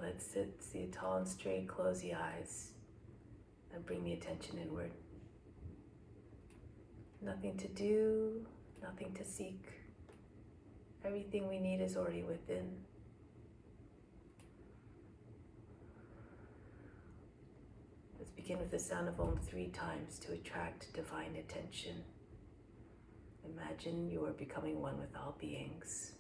let's sit tall and straight, close the eyes, and bring the attention inward. Nothing to do, nothing to seek. Everything we need is already within. Let's begin with the sound of Om 3 times to attract divine attention. Imagine you are becoming one with all beings.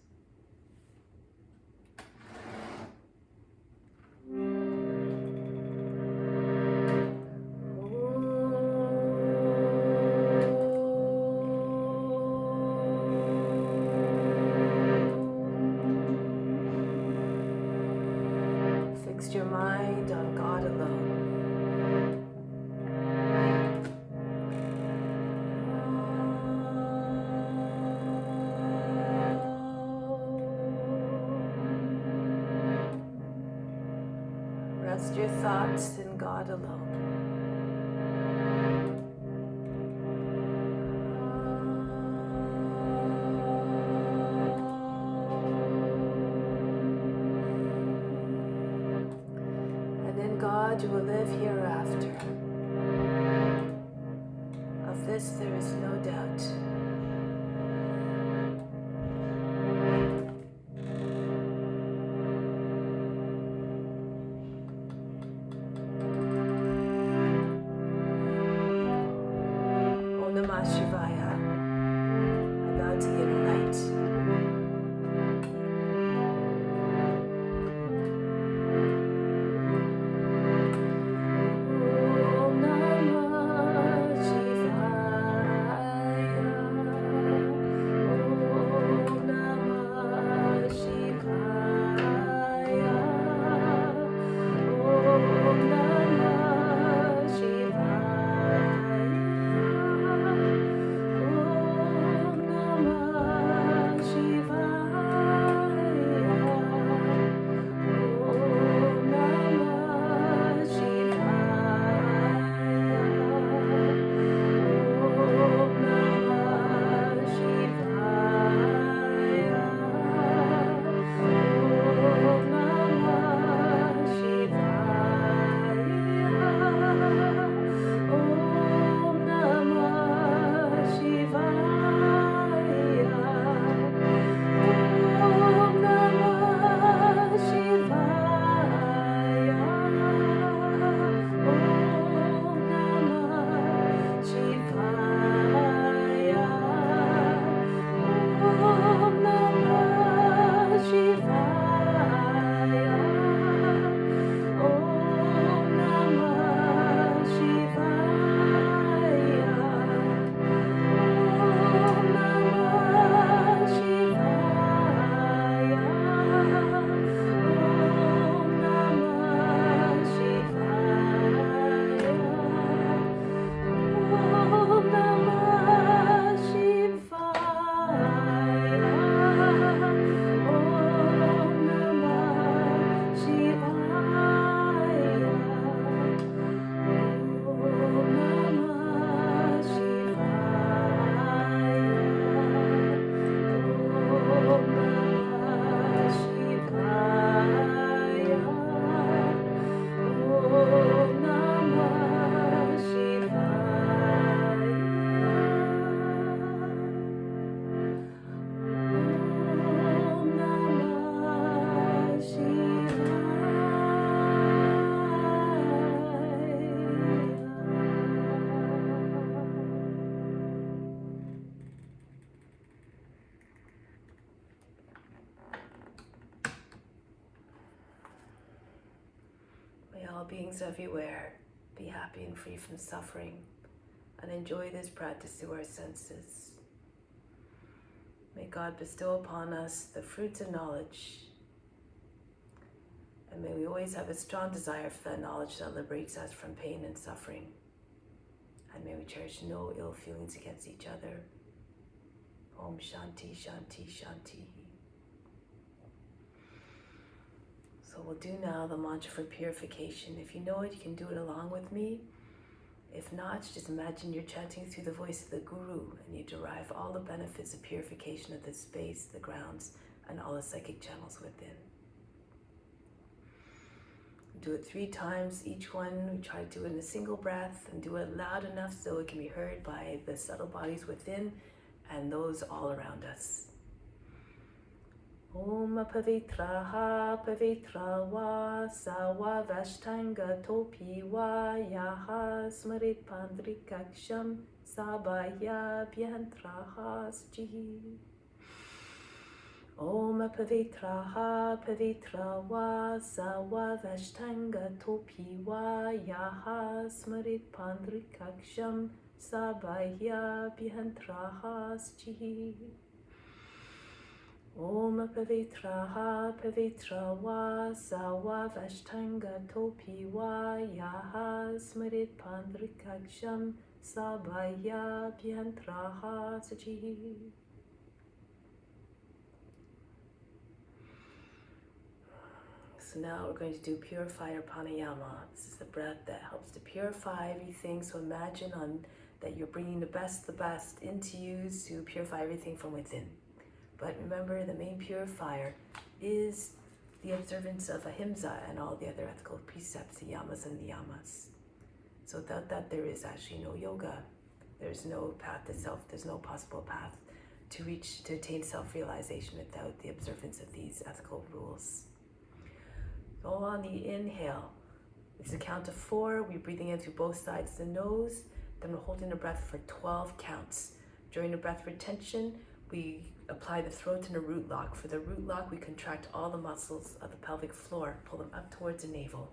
Fix your mind on God alone. Rest your thoughts in God alone. And in God you will live hereafter. Of this there is no doubt. Shivaya. I bow to the inner light. Om Namah Shivaya. Om Namah Shivaya. Om Namah Shivaya. All beings everywhere, be happy and free from suffering, and enjoy this practice through our senses. May God bestow upon us the fruits of knowledge, and may we always have a strong desire for that knowledge that liberates us from pain and suffering, and may we cherish no ill feelings against each other. Om Shanti, Shanti, Shanti. So we'll do now the mantra for purification. If you know it, you can do it along with me. If not, just imagine you're chanting through the voice of the Guru and you derive all the benefits of purification of the space, the grounds, and all the psychic channels within. Do it 3 times. Each one, we try to do it in a single breath and do it loud enough so it can be heard by the subtle bodies within and those all around us. Om Pavitraha Pavitra Va Sawa Vashtanga Topi Va Yaha Smarit Pandrikaksham Sabaya Bhyantraha Sjihi. Om Pavitraha Pavitra Va Sawa Vashtanga Topi Va Yaha Smarit Pandrikaksham Sabaya Bhyantraha Sjihi. Om Pavitraha Pavitra Va Sawa Vashtanga Topi Va Yaha Smarit Pandrikaksham Sabaya Bhyantraha Sjihi. So now we're going to do Purifier Panayama. This is the breath that helps to purify everything. So imagine that you're bringing the best into you to purify everything from within. But remember, the main purifier is the observance of ahimsa and all the other ethical precepts, the yamas and the niyamas. So without that, there is actually no yoga. There's no path to self. There's no possible path to attain self-realization without the observance of these ethical rules. So on the inhale, it's a count of 4. We're breathing in through both sides of the nose. Then we're holding the breath for 12 counts. During the breath retention, we apply the throat in a root lock. For the root lock, we contract all the muscles of the pelvic floor, pull them up towards the navel.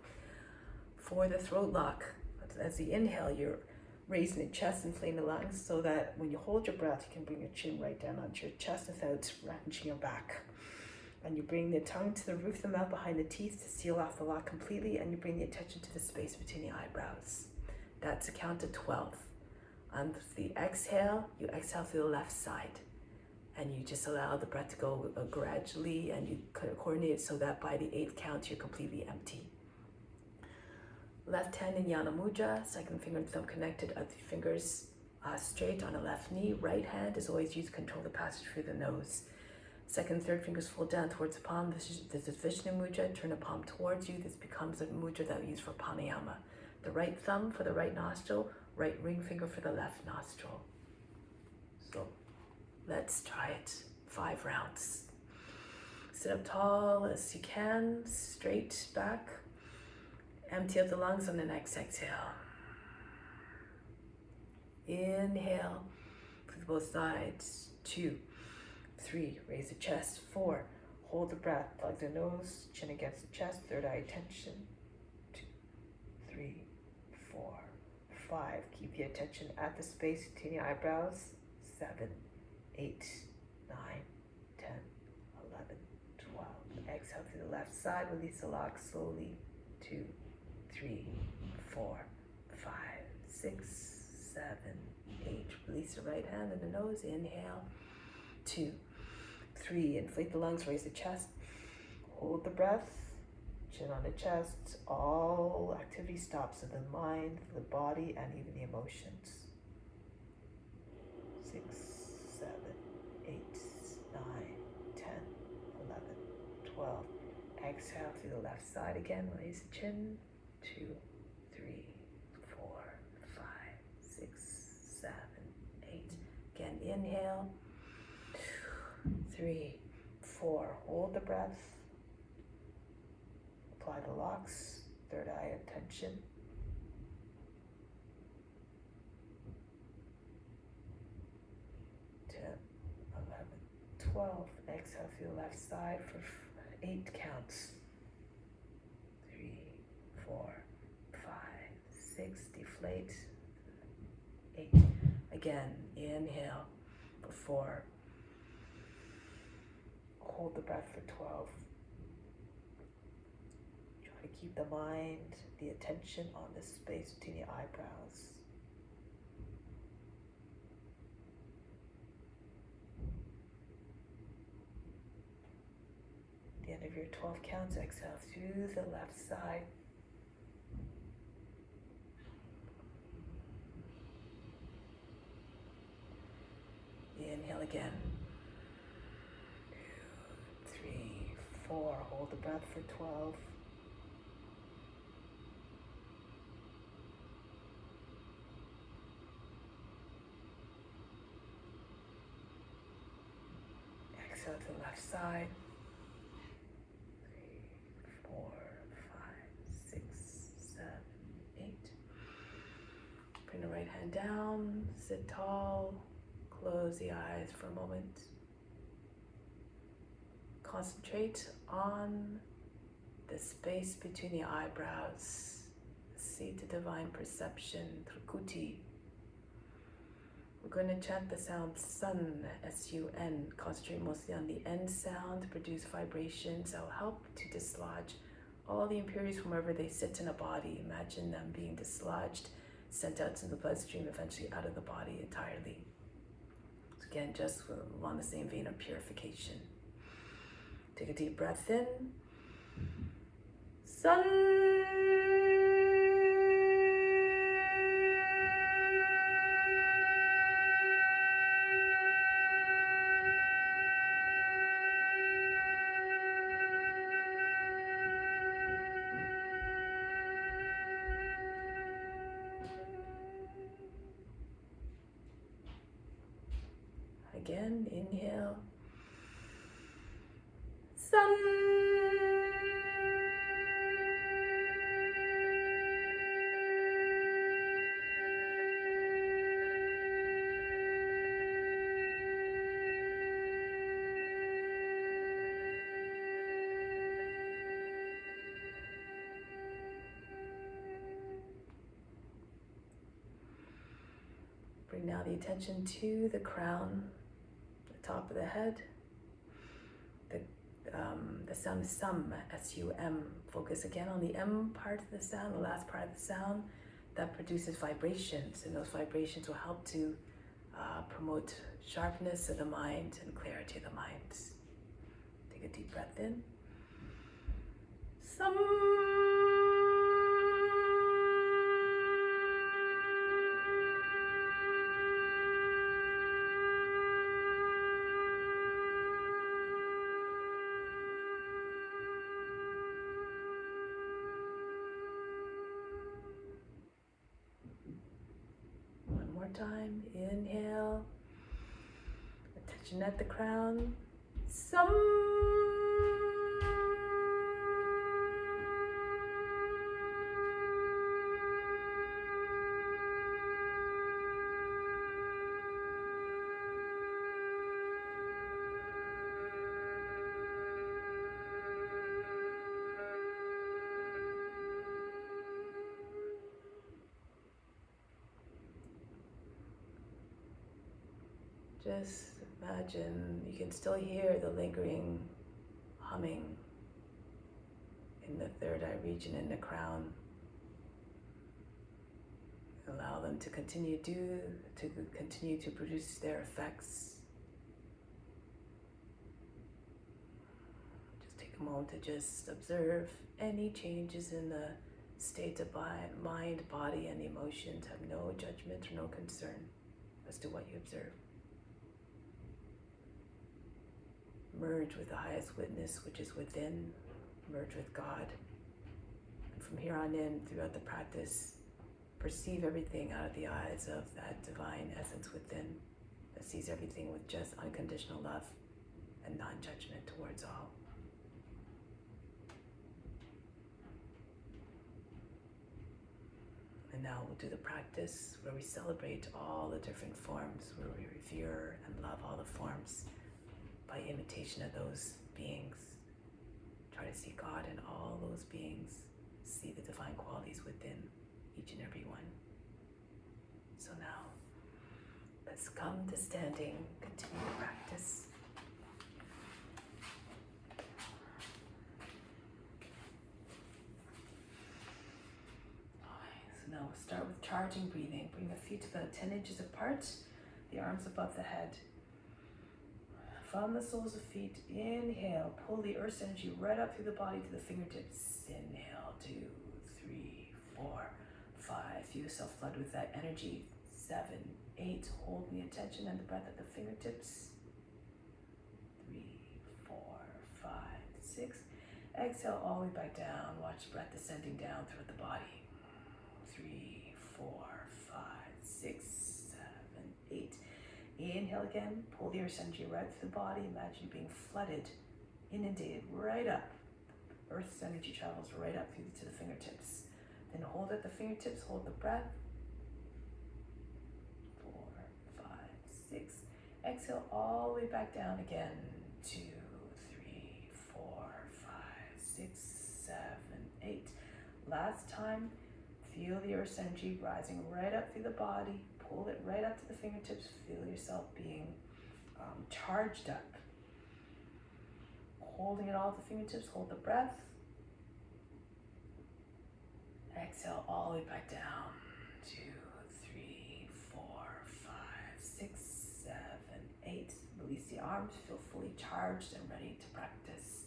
For the throat lock, as you inhale, you're raising the chest, inflating the lungs, so that when you hold your breath, you can bring your chin right down onto your chest without wrenching your back. And you bring the tongue to the roof of the mouth behind the teeth to seal off the lock completely, and you bring the attention to the space between the eyebrows. That's a count of 12. On the exhale, you exhale through the left side. And you just allow the breath to go gradually, and you coordinate it so that by the 8th count, you're completely empty. Left hand in Jnana Mudra, second finger and thumb connected, other fingers straight on the left knee. Right hand is always used to control the passage through the nose. Second and third fingers fold down towards the palm. This is Vishnu Mudra. Turn the palm towards you. This becomes a mudra that we use for pranayama. The right thumb for the right nostril, right ring finger for the left nostril. So let's try it. 5 rounds. Sit up tall as you can, straight back. Empty out the lungs on the next exhale. Inhale, for both sides. 2, 3, raise the chest. 4, hold the breath, plug the nose, chin against the chest, third eye attention. 2, 3, 4, 5, keep the attention at the space between the eyebrows. 7, 8, 9, 10, 11, 12. Exhale to the left side, release the lock slowly. 2, 3, 4, 5, 6, 7, 8. Release the right hand and the nose. Inhale. 2, 3. Inflate the lungs, raise the chest. Hold the breath. Chin on the chest. All activity stops in the mind, the body, and even the emotions. 6, 7, 8, 9, 10, 11, 12. Exhale through the left side again. Raise the chin. 2, 3, 4, 5, 6, 7, 8. Again, inhale. 2, 3, 4. Hold the breath. Apply the locks. Third eye attention. 10, 11, 12. Exhale through the left side for 8 counts. 3, 4, 5, 6. Deflate. 8. Again, inhale for 4. Hold the breath for 12. Try to keep the mind, the attention on the space between the eyebrows. At the end of your 12 counts, exhale through the left side. Inhale again. 2, 3, 4. Hold the breath for 12. Left side. 3, 4, 5, 6, 7, 8. Bring the right hand down, sit tall, close the eyes for a moment. Concentrate on the space between the eyebrows. See the divine perception, Trukuti. We're going to chant the sound sun, S-U-N. Concentrate mostly on the end sound to produce vibrations that will help to dislodge all the impurities from wherever they sit in a body. Imagine them being dislodged, sent out to the bloodstream, eventually out of the body entirely. So again, just along the same vein of purification. Take a deep breath in. Sun. Again, inhale. Sun. Bring now the attention to the crown, the top of the head. The sound is sum, S-U-M. Focus again on the M part of the sound, the last part of the sound. That produces vibrations, and those vibrations will help to promote sharpness of the mind and clarity of the mind. Take a deep breath in. Sum. Time. Inhale. Attention at the crown. Sum. Just imagine you can still hear the lingering humming in the third eye region in the crown. Allow them to continue to produce their effects. Just take a moment to just observe any changes in the state of mind, body, and emotions. Have no judgment or no concern as to what you observe. Merge with the highest witness, which is within. Merge with God. And from here on in, throughout the practice, perceive everything out of the eyes of that divine essence within that sees everything with just unconditional love and non-judgment towards all. And now we'll do the practice where we celebrate all the different forms, where we revere and love all the forms by imitation of those beings. Try to see God in all those beings. See the divine qualities within each and every one. So now, let's come to standing, continue the practice. So now we'll start with charging breathing. Bring the feet about 10 inches apart, the arms above the head. From the soles of feet, inhale, pull the earth's energy right up through the body to the fingertips. Inhale, 2, 3, 4, 5. Feel yourself flood with that energy. 7, 8. Hold the attention and the breath at the fingertips. 3, 4, 5, 6. Exhale all the way back down. Watch the breath descending down throughout the body. 3, 4, 5, 6, 7, 8. Inhale again, pull the earth's energy right through the body. Imagine you being flooded, inundated, right up. Earth's energy travels right up through to the fingertips. Then hold at the fingertips, hold the breath. 4, 5, 6. Exhale all the way back down again. 2, 3, 4, 5, 6, 7, 8. Last time, feel the earth's energy rising right up through the body. Pull it right up to the fingertips. Feel yourself being charged up. Holding it all at the fingertips, hold the breath. Exhale all the way back down. 2, 3, 4, 5, 6, 7, 8. Release the arms, feel fully charged and ready to practice.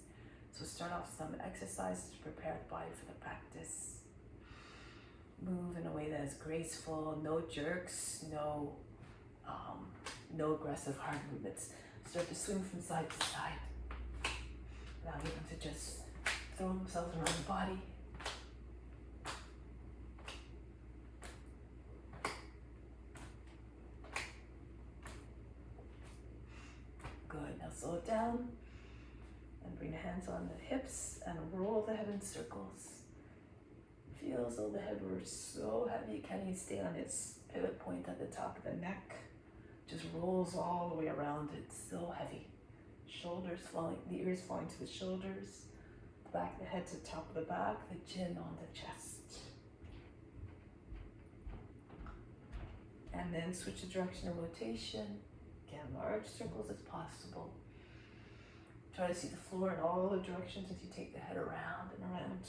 So start off some exercises to prepare the body for the practice. Move in a way that is graceful, no jerks, no aggressive hard movements. Start to swing from side to side. Allow them to just throw themselves around the body. Good, now slow it down and bring the hands on the hips and roll the head in circles. Feel as though the head were so heavy, it can't even stay on its pivot point at the top of the neck. Just rolls all the way around, it's so heavy. Shoulders falling, the ears falling to the shoulders, the back of the head to the top of the back, the chin on the chest. And then switch the direction of rotation. Again, large circles as possible. Try to see the floor in all the directions as you take the head around and around.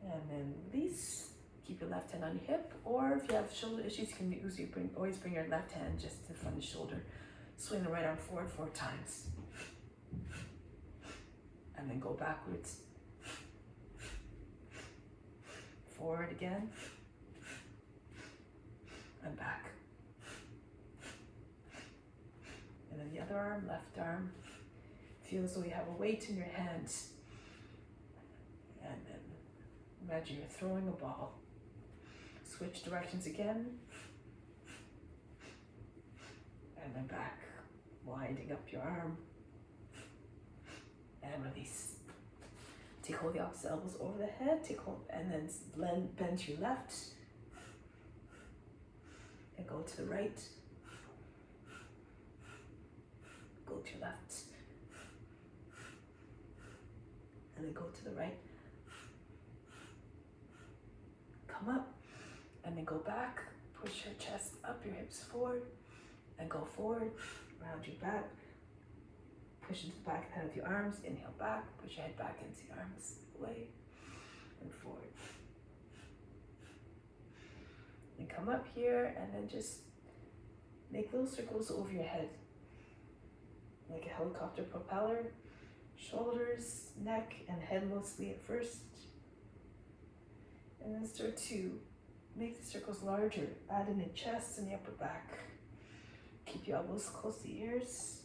And then release. Keep your left hand on your hip, or if you have shoulder issues, you can always bring your left hand just to the front of the shoulder. Swing the right arm forward 4 times. And then go backwards. Forward again. And back. And then the other arm, left arm. Feel as though you have a weight in your hands. And then imagine you're throwing a ball. Switch directions again. And then back. Winding up your arm. And release. Take hold of the opposite elbows over the head. Take hold and then bend to your left. And go to the right. Go to your left. And then go to the right. Come up. And then go back. Push your chest up, your hips forward. And go forward. Round your back. Push into the back head of your arms. Inhale back. Push your head back into your arms. Away. And forward. And come up here and then just make little circles over your head. Like a helicopter propeller. Shoulders, neck, and head mostly at first. And then start to make the circles larger. Add in the chest and the upper back. Keep your elbows close to the ears.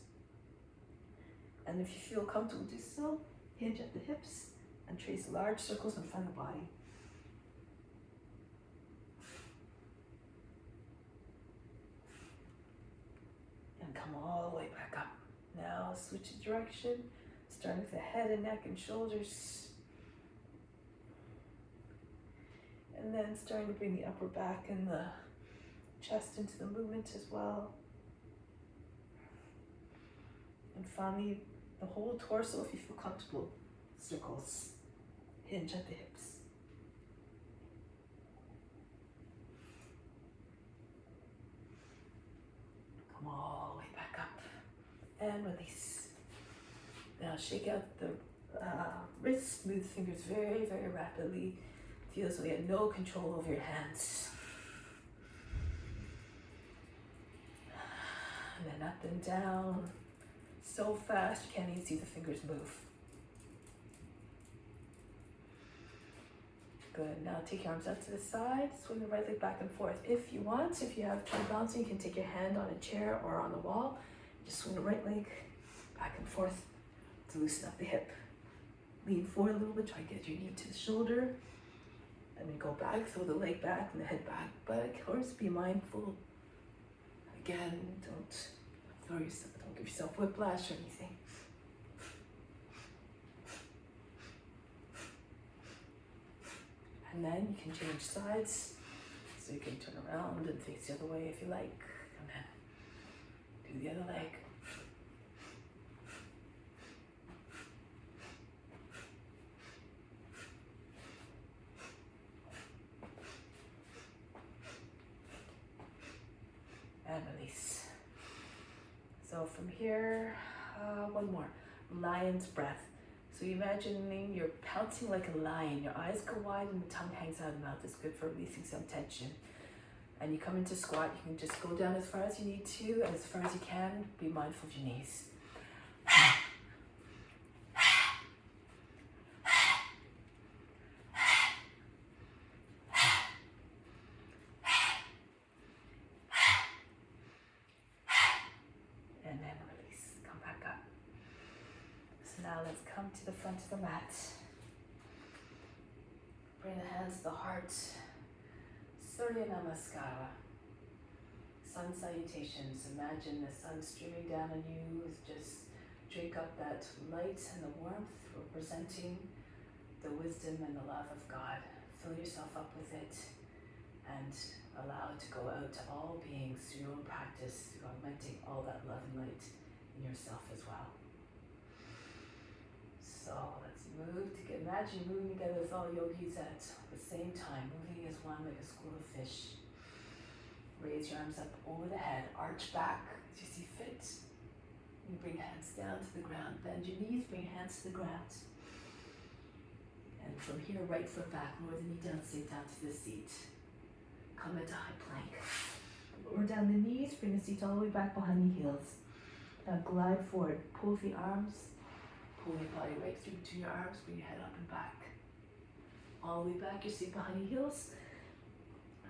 And if you feel comfortable, do so. Hinge at the hips and trace large circles in front of the body. And come all the way back up. Now switch the direction, starting with the head and neck and shoulders. And then starting to bring the upper back and the chest into the movement as well. And finally, the whole torso, if you feel comfortable, circles. Hinge at the hips. Come all the way back up. And release. Now shake out the wrists, move the fingers very, very rapidly. Feel as though you have no control over your hands. And then up and down. So fast you can't even see the fingers move. Good. Now take your arms out to the side. Swing the right leg back and forth. If you want, if you have trouble balancing, you can take your hand on a chair or on the wall. Just swing the right leg back and forth to loosen up the hip. Lean forward a little bit. Try to get your knee to the shoulder. And then go back, throw the leg back and the head back. But of course, be mindful. Again, don't give yourself whiplash or anything. And then you can change sides. So you can turn around and face the other way if you like. And then do the other leg. And release. So from here, one more. Lion's breath. So you're imagining you're pouncing like a lion. Your eyes go wide and the tongue hangs out of the mouth. It's good for releasing some tension. And you come into squat. You can just go down as far as you need to, as far as you can. Be mindful of your knees. Now let's come to the front of the mat. Bring the hands to the heart. Surya Namaskara. Sun salutations. Imagine the sun streaming down on you. Just drink up that light and the warmth, representing the wisdom and the love of God. Fill yourself up with it and allow it to go out to all beings through your own practice, through augmenting all that love and light in yourself as well. So let's move together. Imagine moving together with all yogis at the same time, moving as one like a school of fish. Raise your arms up over the head, arch back as you see fit. You bring hands down to the ground. Bend your knees, bring hands to the ground. And from here, right foot back, lower the knee down, sink down to the seat. Come into high plank. Lower down the knees, bring the seat all the way back behind the heels. Now glide forward, pull the arms. Pull your body right through between your arms, bring your head up and back. All the way back, your seat behind your heels.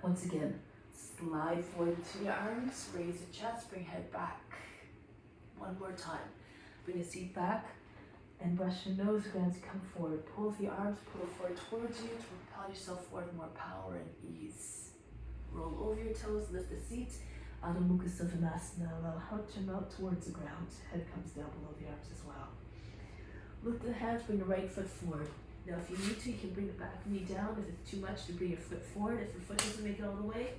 Once again, slide forward between your arms, raise the chest, bring head back. One more time. Bring the seat back and brush your nose, hands come forward. Pull the arms, pull it forward towards you to propel yourself forward, more power and ease. Roll over your toes, lift the seat. Hanamunasana, allow heart to melt towards the ground. Head comes down below the arms as well. Lift the hands, bring the right foot forward. Now if you need to, you can bring the back knee down. If it's too much, to bring your foot forward. If your foot doesn't make it all the way,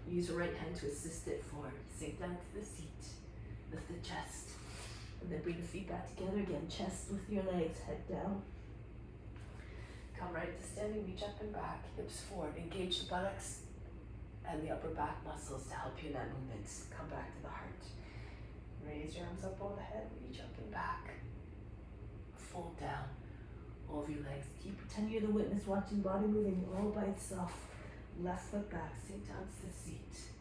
use your right hand to assist it forward. Sink down to the seat. Lift the chest. And then bring the feet back together again. Chest with your legs, head down. Come right to standing, reach up and back, hips forward. Engage the buttocks and the upper back muscles to help you in that movement. Come back to the heart. Raise your arms up over the head, reach up and back. Fold down over your legs. Keep pretending you're the witness, watching body moving all by itself. Left foot back, sink down to the seat.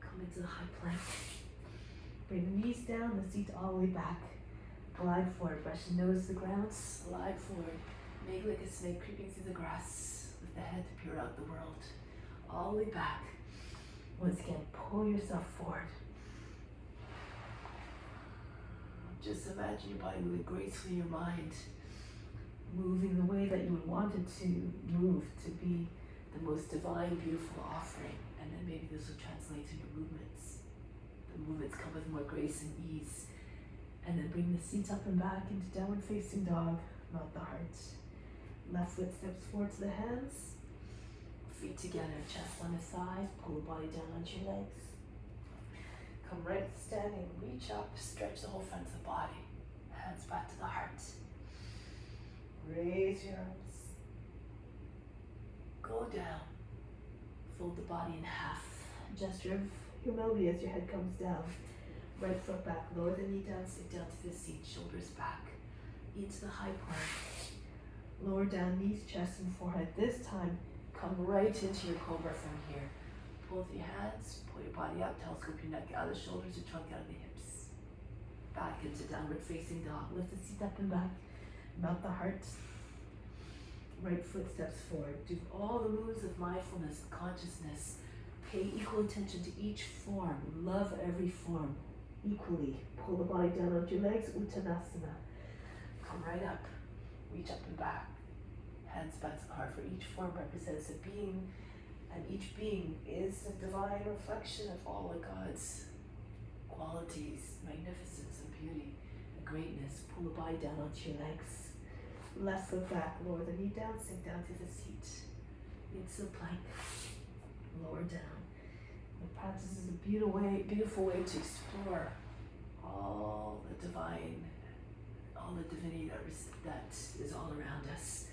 Come into the high plank. Bring the knees down, the seat all the way back. Glide forward, brush the nose to the ground, slide forward. Make like a snake creeping through the grass with the head to peer out the world. All the way back. Once again, pull yourself forward. Just imagine your body moving gracefully in your mind, moving the way that you would want it to move, to be the most divine, beautiful offering. And then maybe this will translate to your movements. The movements come with more grace and ease. And then bring the seat up and back into downward facing dog, not the heart. Left foot steps forward to the hands. Feet together, chest on the thighs, pull the body down onto your legs. Come right standing, reach up, stretch the whole front of the body. Hands back to the heart. Raise your arms. Go down. Fold the body in half. Gesture of humility as your head comes down. Right foot back, lower the knee down, sit down to the seat, shoulders back. Into the high plank. Lower down, knees, chest, and forehead. This time, come right into your Cobra from here. Pull with your hands, pull your body up, telescope your neck out of the shoulders, your trunk out of the hips. Back into downward facing dog. Lift the seat up and back. Melt the heart. Right foot steps forward. Do all the moves of mindfulness, consciousness. Pay equal attention to each form. Love every form equally. Pull the body down onto your legs, Uttanasana. Come right up. Reach up and back. Hands back to the heart, for each form represents a being, and each being is a divine reflection of all of God's qualities, magnificence and beauty and greatness. Pull the body down onto your legs. Left foot back, lower the knee down, sink down to the seat. Into the plank, lower down. The practice is a beautiful way to explore all the divine, all the divinity that is all around us.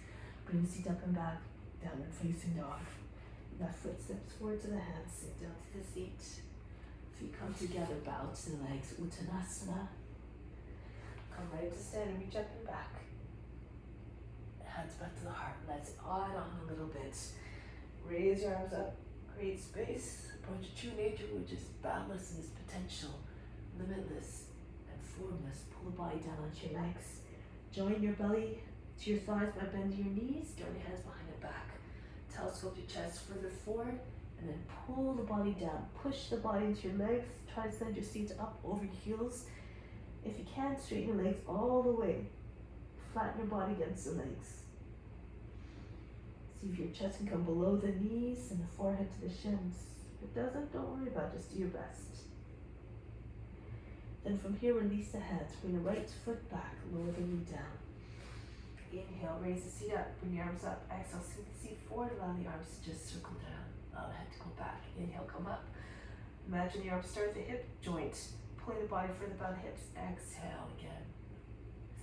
Bring the seat up and back, downward facing dog. Left foot steps forward to the hands, sit down to the seat. Feet come together, bow to the legs, Uttanasana. Come right to stand and reach up and back. Hands back to the heart. Let's add on a little bit. Raise your arms up, create space. Approach your true nature, which is boundless in its potential, limitless and formless. Pull the body down onto your legs. Join your belly to your thighs by bending your knees. Join your hands behind your back. Telescope your chest further forward, and then pull the body down. Push the body into your legs. Try to send your seat up over your heels. If you can, straighten your legs all the way. Flatten your body against the legs. See if your chest can come below the knees and the forehead to the shins. If it doesn't, don't worry about it. Just do your best. Then from here, release the hands. Bring the right foot back. Lower the knee down. Inhale, raise the seat up, bring your arms up. Exhale, sink the seat forward, allow the arms to just circle down. Allow the head to go back. Inhale, come up. Imagine the arms start at the hip joint. Pulling the body further down the hips. Exhale again.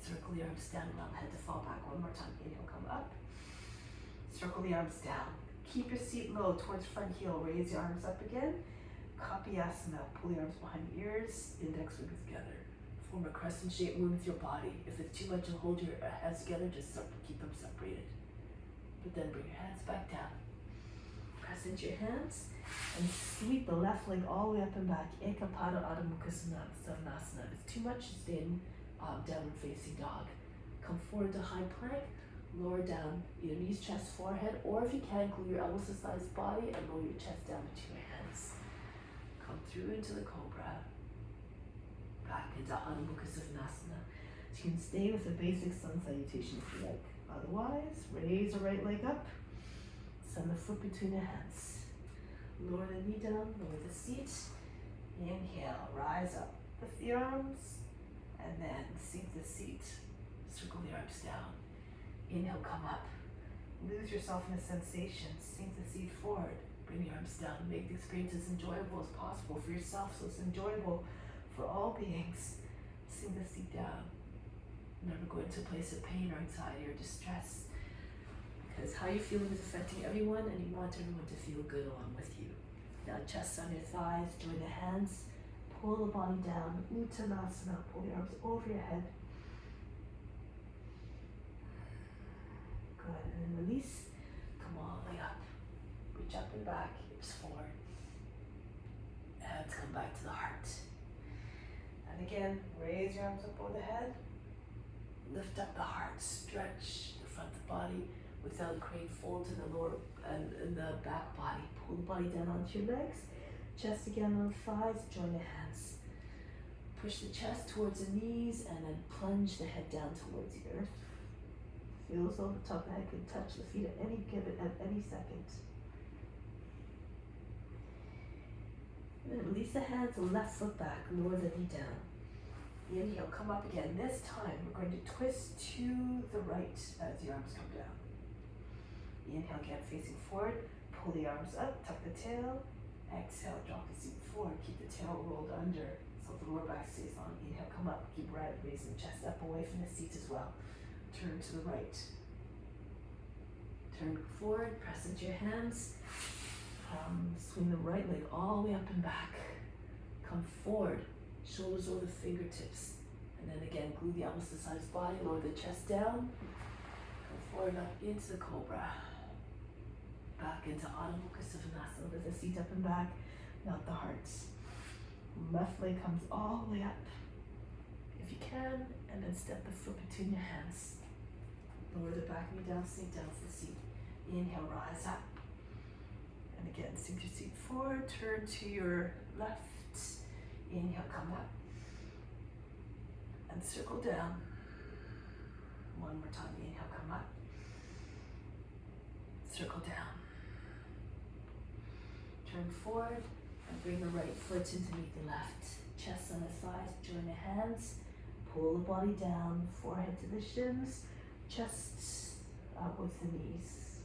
Circle the arms down, allow the head to fall back. One more time. Inhale, come up. Circle the arms down. Keep your seat low towards front heel. Raise your arms up again. Copy Asana. Pull your arms behind the ears. Index fingers together. Form a crescent shape, move with your body. If it's too much to hold your hands together, just keep them separated. But then bring your hands back down. Press into your hands and sweep the left leg all the way up and back. Ekapada Adho Mukha Svanasana. If it's too much, stay in downward facing dog. Come forward to high plank, lower down, either knees, chest, forehead, or if you can, glue your elbows to the sides of the body and roll your chest down between your hands. Come through into the Cobra. Back into Hanamunasana. So you can stay with the basic sun salutation if you like. Otherwise, raise the right leg up. Send the foot between the hands. Lower the knee down, lower the seat. Inhale, rise up. Lift the arms. And then sink the seat. Circle the arms down. Inhale, come up. Lose yourself in the sensation. Sink the seat forward. Bring your arms down. Make the experience as enjoyable as possible for yourself so it's enjoyable for all beings. Sink the seat down. Never go into a place of pain or anxiety or distress, because how you feel is affecting everyone and you want everyone to feel good along with you. Now chest on your thighs, join the hands, pull the body down, Uttanasana, pull your arms over your head. Good, and then release, come all the way up. Reach up and back, hips forward. Hands come back to the heart. And again, raise your arms up over the head. Lift up the heart, stretch the front of the body without creating folds in the lower and in the back body. Pull the body down onto your legs. Chest again on the thighs, join the hands. Push the chest towards the knees and then plunge the head down towards the earth. Feel as though the top of the head can touch the feet at any second. And then release the hands, left foot back, lower the knee down. Inhale, come up again. This time we're going to twist to the right as the arms come down. Inhale again, facing forward. Pull the arms up, tuck the tail. Exhale, drop the seat forward. Keep the tail rolled under so the lower back stays on. Inhale, come up. Keep raising the chest up away from the seat as well. Turn to the right. Turn forward, press into your hands. Swing the right leg all the way up and back. Come forward. Shoulders over the fingertips. And then again, glue the elbows to the sides of the body, lower the chest down. Come forward up into the Cobra. Back into Hanamunasana. Lift the seat up and back, not the heart. Left leg comes all the way up. If you can, and then step the foot between your hands. Lower the back knee down, sink down to the seat. Inhale, rise up. And again, sink your seat forward, turn to your left. Inhale, come up. And circle down. One more time, inhale, come up. Circle down. Turn forward and bring the right foot into meet the left. Chest on the thighs, join the hands. Pull the body down, forehead to the shins, chest out with the knees.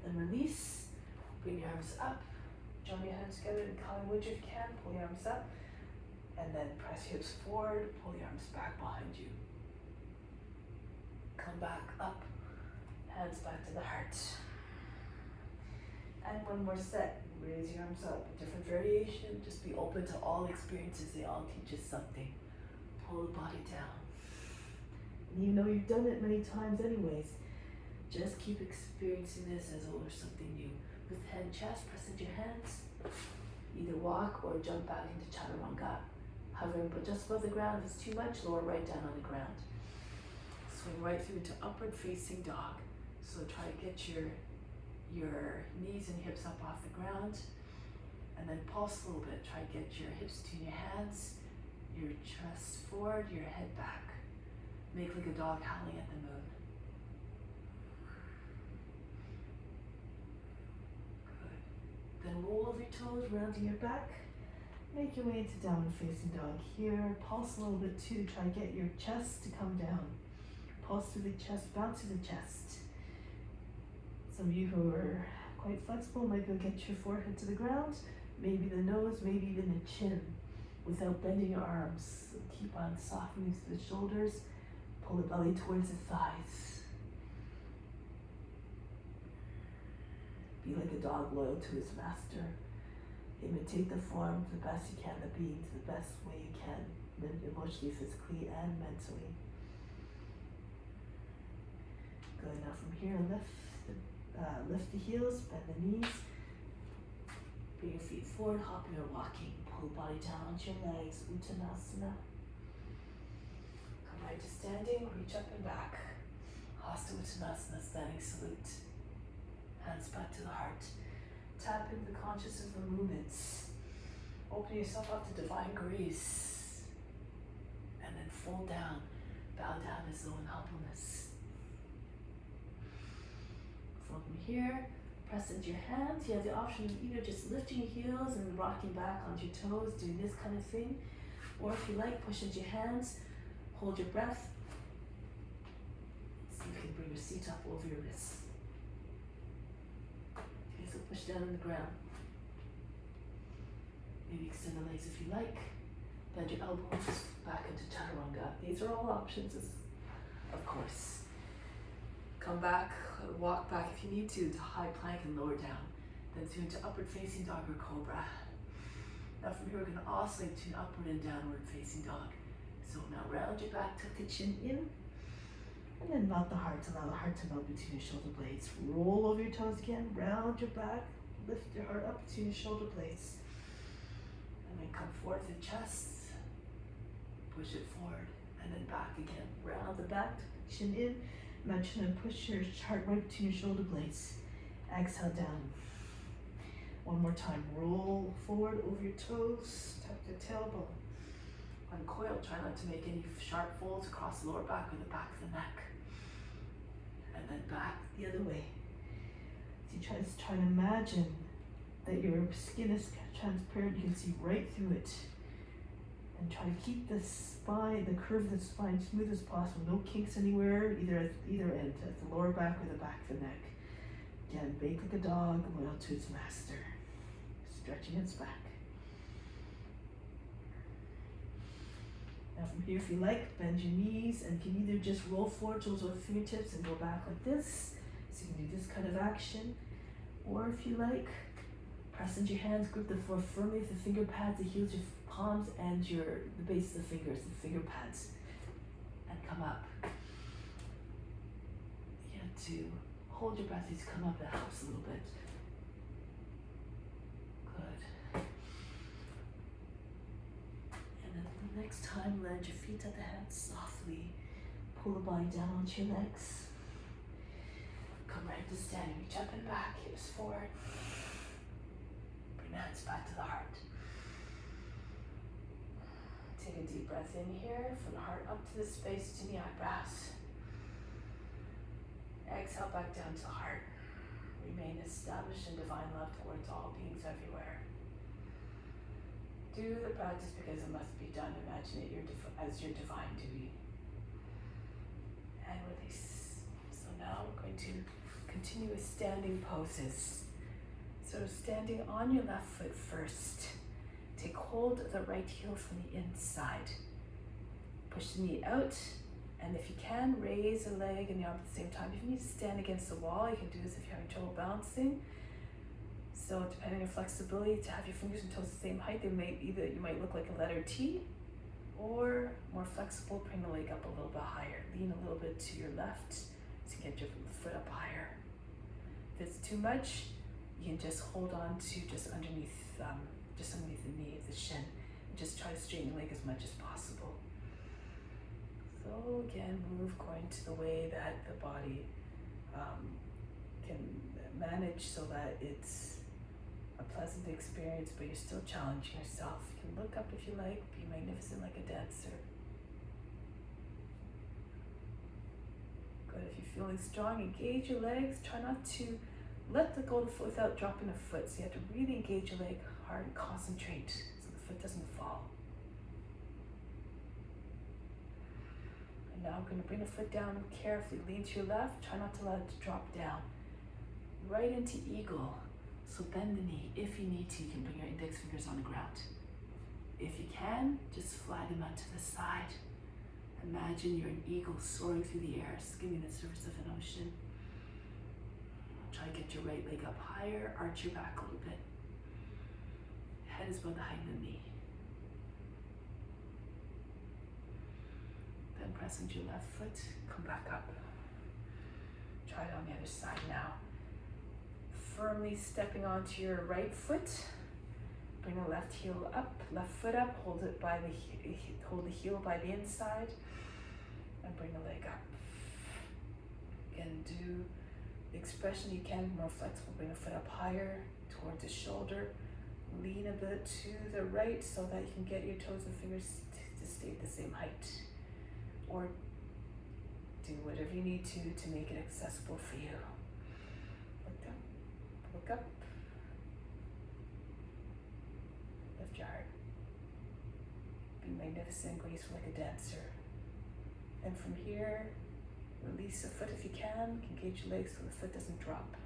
Then release, bring your arms up, join your hands together in cow wedge if you can, pull your arms up, and then press your hips forward, pull your arms back behind you. Come back up, hands back to the heart. And one more set, raise your arms up, a different variation, just be open to all experiences, they all teach us something. Pull the body down. And even though you've done it many times anyways, just keep experiencing this as though there's something new. With hand chest, press into your hands. Either walk or jump back into Chaturanga. Hovering but just above the ground. If it's too much, lower right down on the ground. Swing right through into upward facing dog. So try to get your knees and hips up off the ground. And then pulse a little bit. Try to get your hips to your hands, your chest forward, your head back. Make like a dog howling at the moon. Then roll over your toes, rounding your back. Make your way into downward facing dog here. Pulse a little bit too. Try to get your chest to come down. Pulse through the chest, bounce through the chest. Some of you who are quite flexible might go get your forehead to the ground. Maybe the nose, maybe even the chin without bending your arms. So keep on softening through the shoulders. Pull the belly towards the thighs. Be like a dog loyal to his master. Imitate the form to the best you can, the being to the best way you can, emotionally, physically, and mentally. Going now from here, lift the heels, bend the knees. Bring your feet forward, hopping or walking. Pull the body down onto your legs, Uttanasana. Come right to standing, reach up and back. Hasta Uttanasana, standing salute. Hands back to the heart. Tap into the consciousness of the movements. Open yourself up to divine grace. And then fold down. Bow down as though in humbleness. From here, press into your hands. You have the option of either just lifting your heels and rocking back onto your toes, doing this kind of thing. Or if you like, push into your hands. Hold your breath. See if you can bring your seat up over your wrists. So push down on the ground. Maybe extend the legs if you like. Bend your elbows back into Chaturanga. These are all options, of course. Come back, walk back if you need to high plank and lower down. Then through into upward facing dog or Cobra. Now from here we're going to oscillate between upward and downward facing dog. So now round your back, tuck the chin in. And then melt the heart, allow the heart to melt between your shoulder blades. Roll over your toes again, round your back, lift your heart up between your shoulder blades. And then come forward to the chest, push it forward, and then back again. Round the back, chin in, imagine and push your heart right between your shoulder blades. Exhale down. One more time, roll forward over your toes, tuck the tailbone. Uncoil, try not to make any sharp folds across the lower back or the back of the neck. And then back the other way. So you try to imagine that your skin is transparent, you can see right through it. And try to keep the spine, the curve of the spine smooth as possible. No kinks anywhere, either at either end, at the lower back or the back of the neck. Again, bake like a dog, loyal to its master. Stretching its back. Now from here, if you like, bend your knees and you can either just roll forward towards the fingertips and go back like this. So you can do this kind of action. Or if you like, press into your hands, grip the floor firmly with the finger pads, the heels, your palms, and the base of the fingers, the finger pads. And come up. You have to hold your breath as you come up, that helps a little bit. Good. Next time, land your feet at the hands softly. Pull the body down onto your legs. Come right to standing, reach up and back, hips forward. Bring the hands back to the heart. Take a deep breath in here, from the heart up to the space, to the eyebrows. Exhale back down to heart. Remain established in divine love towards all beings everywhere. Do the practice because it must be done. Imagine it as your divine duty. And release. So now we're going to continue with standing poses. So standing on your left foot first. Take hold of the right heel from the inside. Push the knee out, and if you can, raise a leg and the arm at the same time. If you need to stand against the wall, you can do this if you're having trouble balancing. So depending on your flexibility, to have your fingers and toes the same height, you might look like a letter T, or more flexible, bring the leg up a little bit higher. Lean a little bit to your left to get your foot up higher. If it's too much, you can just hold on to just underneath the knee of the shin, and just try to straighten the leg as much as possible. So again, move according to the way that the body can manage so that it's a pleasant experience, but you're still challenging yourself. You can look up if you like, be magnificent like a dancer. Good, if you're feeling strong, engage your legs. Try not to let go of the foot without dropping the foot. So you have to really engage your leg hard and concentrate so the foot doesn't fall. And now I'm going to bring the foot down carefully. Lean to your left. Try not to let it drop down. Right into eagle. So bend the knee. If you need to, you can bring your index fingers on the ground. If you can, just fly them out to the side. Imagine you're an eagle soaring through the air, skimming the surface of an ocean. Try to get your right leg up higher, arch your back a little bit. Head is above the height of the knee. Then press into your left foot, come back up. Try it on the other side now. Firmly stepping onto your right foot. Bring the left heel up, left foot up, hold the heel by the inside, and bring the leg up. Again, do the expression you can, more flexible, bring the foot up higher towards the shoulder. Lean a bit to the right so that you can get your toes and fingers to stay at the same height. Or do whatever you need to make it accessible for you. Look up, look up. Lift your heart. Be magnificent, graceful like a dancer. And from here, release the foot if you can. Engage your legs so the foot doesn't drop.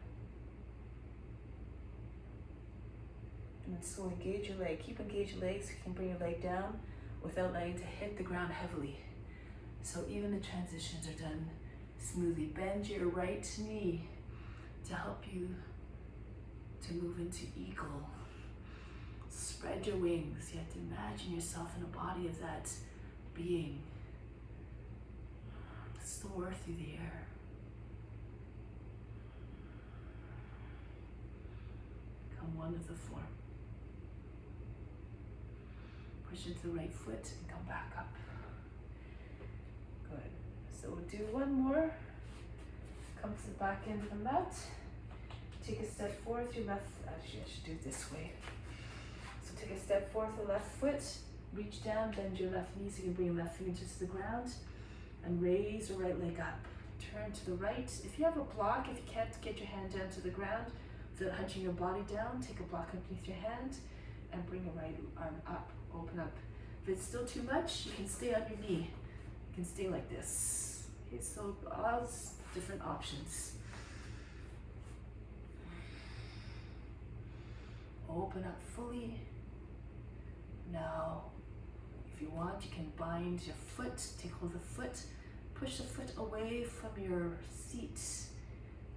And then slowly engage your leg. Keep engaged your legs so you can bring your leg down without letting it hit the ground heavily. So even the transitions are done smoothly. Bend your right knee to help you to move into eagle. Spread your wings. You have to imagine yourself in the body of that being. Soar through the air. Become one with the form. Push into the right foot and come back up. Good. So we'll do one more. Come to the back end of the mat. Take a step forward with your left. Actually, I should do it this way. So take a step forward with the left foot. Reach down, bend your left knee so you can bring your left fingertips to the ground. And raise your right leg up. Turn to the right. If you have a block, if you can't get your hand down to the ground without hunching your body down, take a block underneath your hand and bring your right arm up, open up. If it's still too much, you can stay on your knee. You can stay like this. Okay, so all different options. Open up fully. Now, if you want, you can bind your foot, take hold of the foot, push the foot away from your seat.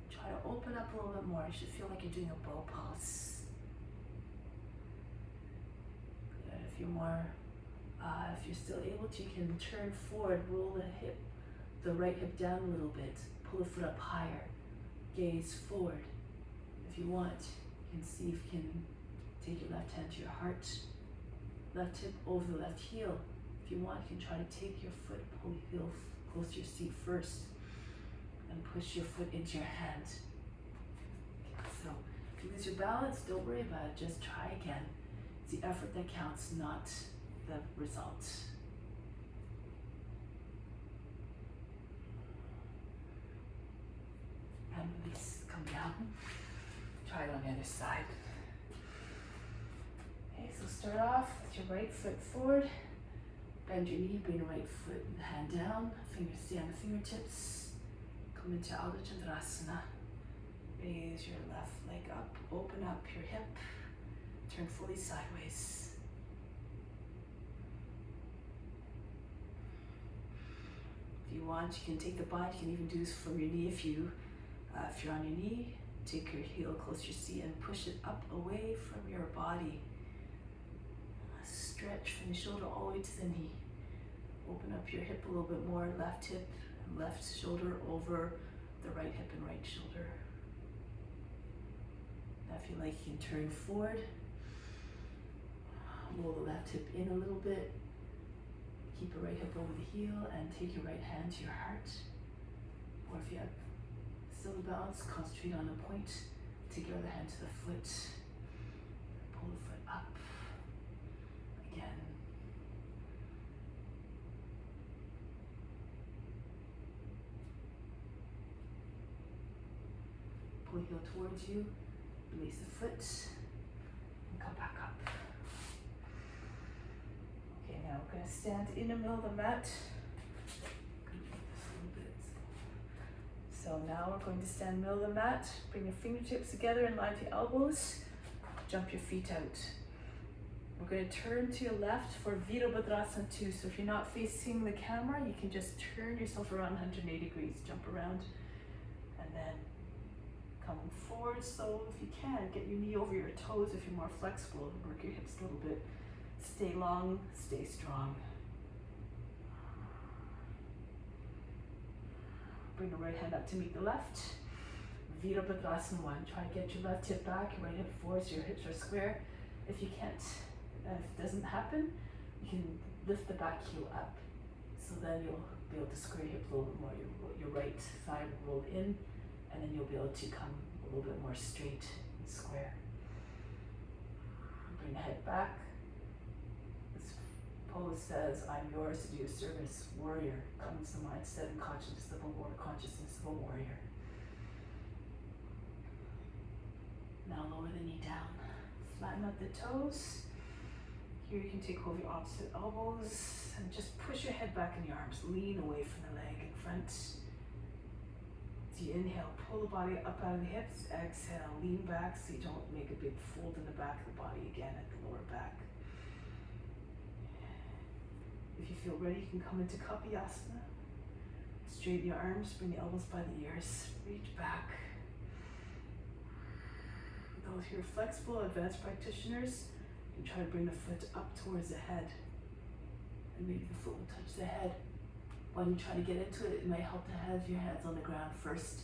Try to open up a little bit more. You should feel like you're doing a bow pulse. Good. If you're still able to, you can turn forward, roll the right hip down a little bit, pull the foot up higher, gaze forward. If you want, you can see if you can take your left hand to your heart. Left hip over the left heel. If you want, you can try to take your foot, pull your heel close to your seat first, and push your foot into your hand. Okay, so if you lose your balance, don't worry about it, just try again. It's the effort that counts, not the result. and release, come down. Try it on the other side. Okay, so start off with your right foot forward. Bend your knee, bring the right foot and hand down. Fingers stay on the fingertips. Come into Chandrasana. Raise your left leg up, open up your hip, turn fully sideways. If you want, you can take the bind. You can even do this from your knee if you're on your knee. Take your heel close to your seat and push it up away from your body. Stretch from the shoulder all the way to the knee. Open up your hip a little bit more, left hip and left shoulder over the right hip and right shoulder. Now if you like, you can turn forward. Roll the left hip in a little bit. Keep your right hip over the heel and take your right hand to your heart. Or if you have still the balance, concentrate on a point. Take your other hand to the foot. Pull the foot up. Again. Pull the heel towards you. Release the foot. And come back up. Okay, now we're going to stand in the middle of the mat. So now we're going to stand in the middle of the mat. Bring your fingertips together and line the elbows. Jump your feet out. We're going to turn to your left for Viro Bhadrasana 2. So if you're not facing the camera, you can just turn yourself around 180 degrees. Jump around and then come forward. So if you can, get your knee over your toes if you're more flexible. Work your hips a little bit. Stay long, stay strong. Bring the right hand up to meet the left. Viro Bhadrasana 1. Try to get your left hip back, your right hip forward so your hips are square. If you can't, if it doesn't happen, you can lift the back heel up. So then you'll be able to square your hip a little bit more. Your right thigh will roll in, and then you'll be able to come a little bit more straight and square. Bring the head back. This pose says, I'm yours to do a service. Warrior comes to mindset and consciousness of a warrior, consciousness of a warrior. Now lower the knee down. Flatten out the toes. Here you can take hold of your opposite elbows and just push your head back in the arms. Lean away from the leg in front. As you inhale, pull the body up out of the hips. Exhale, lean back so you don't make a big fold in the back of the body again at the lower back. If you feel ready, you can come into Asana. Straighten your arms, bring the elbows by the ears. Reach back. Those who are flexible, advanced practitioners, you can try to bring the foot up towards the head. And maybe the foot will touch the head. When you try to get into it, it might help to have your hands on the ground first,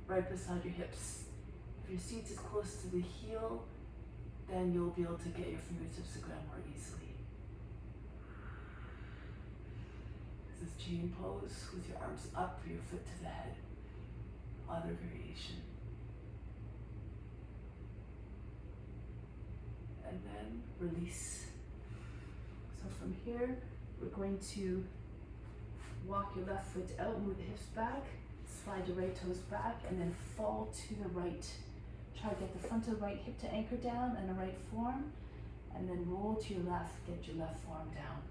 right beside your hips. If your seat is close to the heel, then you'll be able to get your fingertips to the ground more easily. This is chain pose with your arms up, your foot to the head. Other variation. And then release. So from here, we're going to walk your left foot out, move the hips back, slide your right toes back, and then fall to the right. Try to get the front of the right hip to anchor down and a right forearm, and then roll to your left, get your left forearm down.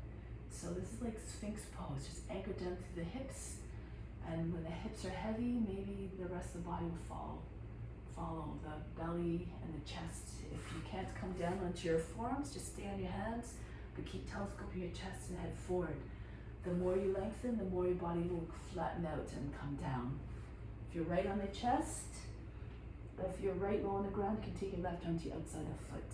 So this is like Sphinx pose, just anchor down through the hips, and when the hips are heavy, maybe the rest of the body will follow the belly and the chest. If you can't come down onto your forearms, just stay on your hands, but keep telescoping your chest and head forward. The more you lengthen, the more your body will flatten out and come down. If you're right on the chest, if you're right low on the ground, you can take your left arm to the outside of the foot.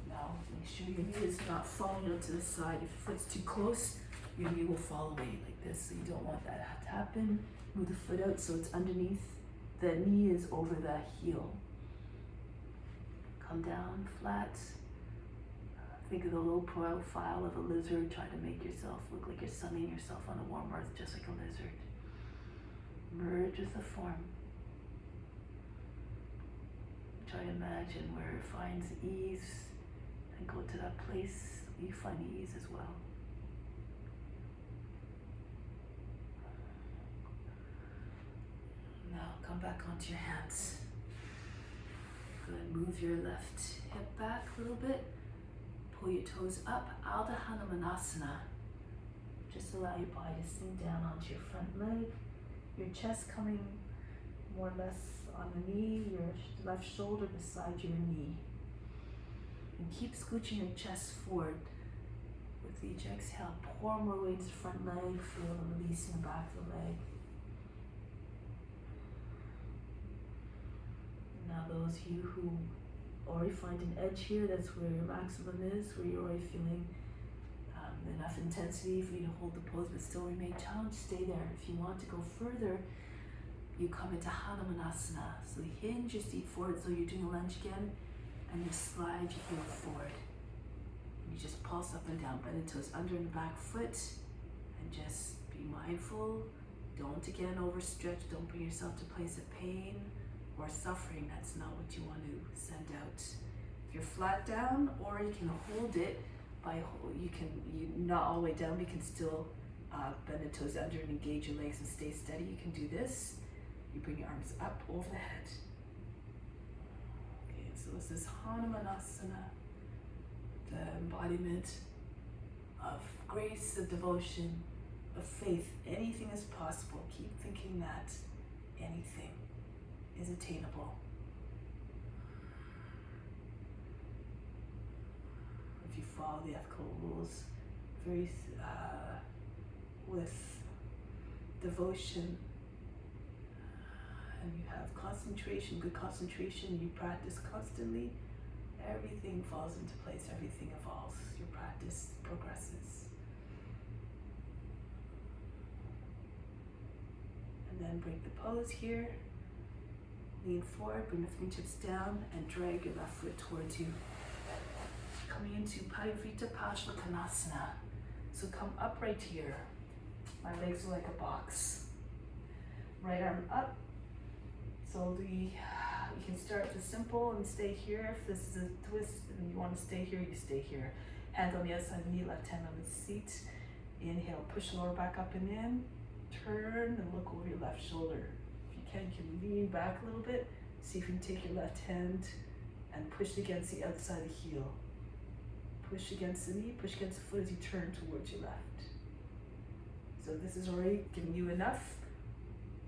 Now, make sure your knee is not falling out to the side. If your foot's too close, your knee will fall away like this, so you don't want that to happen. Move the foot out so it's underneath. The knee is over the heel. Come down flat. Think of the low profile of a lizard. Try to make yourself look like you're sunning yourself on a warm earth, just like a lizard. Merge with the form. Try to imagine where it finds ease and go to that place where you find ease as well. come back onto your hands. Good, move your left hip back a little bit. Pull your toes up, out of Hanumanasana. Just allow your body to sink down onto your front leg. Your chest coming more or less on the knee, your left shoulder beside your knee. And keep scooching your chest forward. With each exhale, pour more weight to the front leg, feel the release in the back of the leg. Now those of you who already find an edge here, that's where your maximum is, where you're already feeling enough intensity for you to hold the pose but still remain challenged, stay there. If you want to go further, you come into Hanumanasana. So hinge your seat forward so you're doing a lunge again, and you slide your heel forward. And you just pulse up and down, bend the toes under and back foot, and just be mindful. Don't again overstretch, don't bring yourself to a place of pain or suffering. That's not what you want to send out. If you're flat down, or you can hold it by, you not all the way down, but you can still bend the toes under and engage your legs and stay steady. You can do this. You bring your arms up over the head. Okay, so this is Hanumanasana, the embodiment of grace, of devotion, of faith. Anything is possible. Keep thinking that anything is attainable. If you follow the ethical rules very with devotion, and you have concentration, good concentration, you practice constantly, everything falls into place, everything evolves, your practice progresses. And then break the pose here. Lean forward, bring the fingertips down, and drag your left foot towards you. Coming into Uttanasana. So come upright here. My legs are like a box. Right arm up. So you can start with simple and stay here. If this is a twist and you want to stay here, you stay here. Hand on the other side of the knee, left hand on the seat. Inhale, push lower back up and in. Turn and look over your left shoulder. You can lean back a little bit. See if you can take your left hand and push against the outside of the heel. Push against the knee, push against the foot as you turn towards your left. So this is already giving you enough.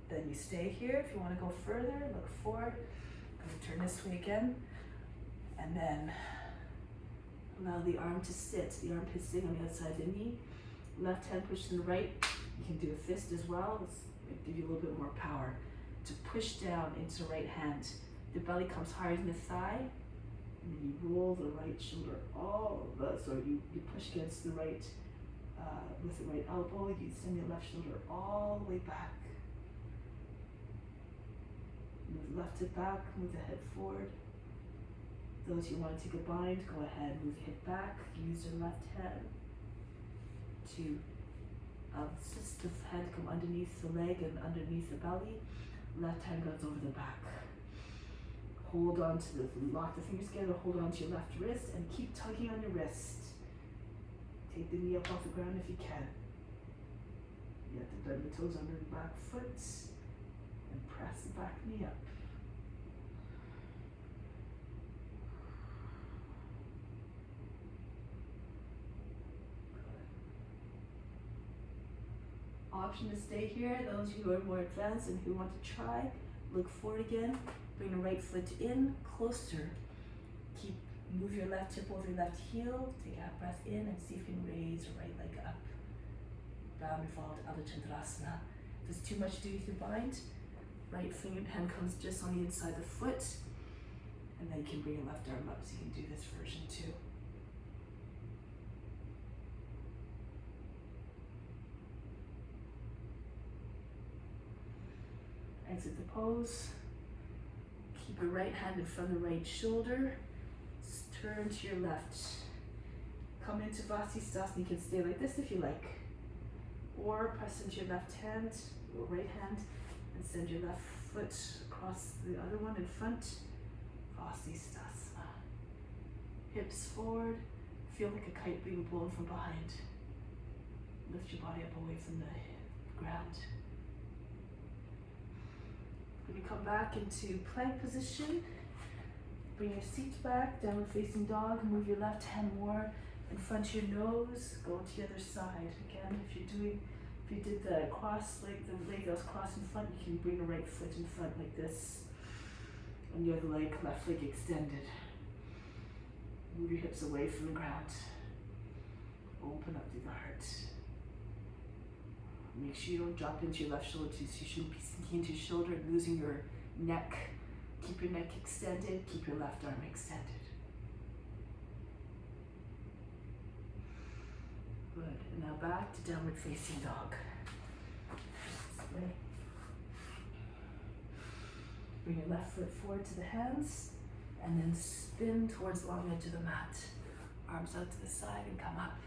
Then you stay here. If you want to go further, look forward. I'm going to turn this way again. And then allow the arm to sit. The armpit sitting on the outside of the knee. Left hand pushed to the right. You can do a fist as well. It'll give you a little bit more power. To push down into the right hand. The belly comes higher than the thigh. And then you roll the right shoulder all the, so you push against the right, with the right elbow, you send your left shoulder all the way back. Move left hip back, move the head forward. Those who want to take a bind, go ahead, move the hip back, use your left hand to assist the head come underneath the leg and underneath the belly. Left hand goes over the back. Hold on to lock the fingers together, hold on to your left wrist and keep tugging on your wrist. Take the knee up off the ground if you can. You have to bend the toes under the back foot and press the back knee up. Option to stay here. Those who are more advanced and who want to try, look forward again. Bring the right foot in, closer. Move your left hip over your left heel. Take a half breath in and see if you can raise your right leg up. Bound and fall to other Chandrasana. If there's too much to do with your bind, right hand comes just on the inside of the foot. And then you can bring your left arm up so you can do this version too. Exit the pose. Keep your right hand in front of the right shoulder. Turn to your left. Come into Vasisthasana. You can stay like this if you like. Or press into your left hand, your right hand, and send your left foot across the other one in front. Vasisthasana. Hips forward. Feel like a kite being blown from behind. Lift your body up away from the ground. When you come back into plank position, bring your seat back, downward facing dog, move your left hand more in front of your nose, go to the other side. Again, if you did the cross, like the leg that was crossed in front, you can bring the right foot in front like this. And your other leg, left leg extended. Move your hips away from the ground. Open up through the heart. Make sure you don't drop into your left shoulder too, so you shouldn't be sinking into your shoulder and losing your neck. Keep your neck extended, keep your left arm extended. Good, and now back to downward facing dog. This way. Bring your left foot forward to the hands, and then spin towards the long edge of the mat. Arms out to the side and come up.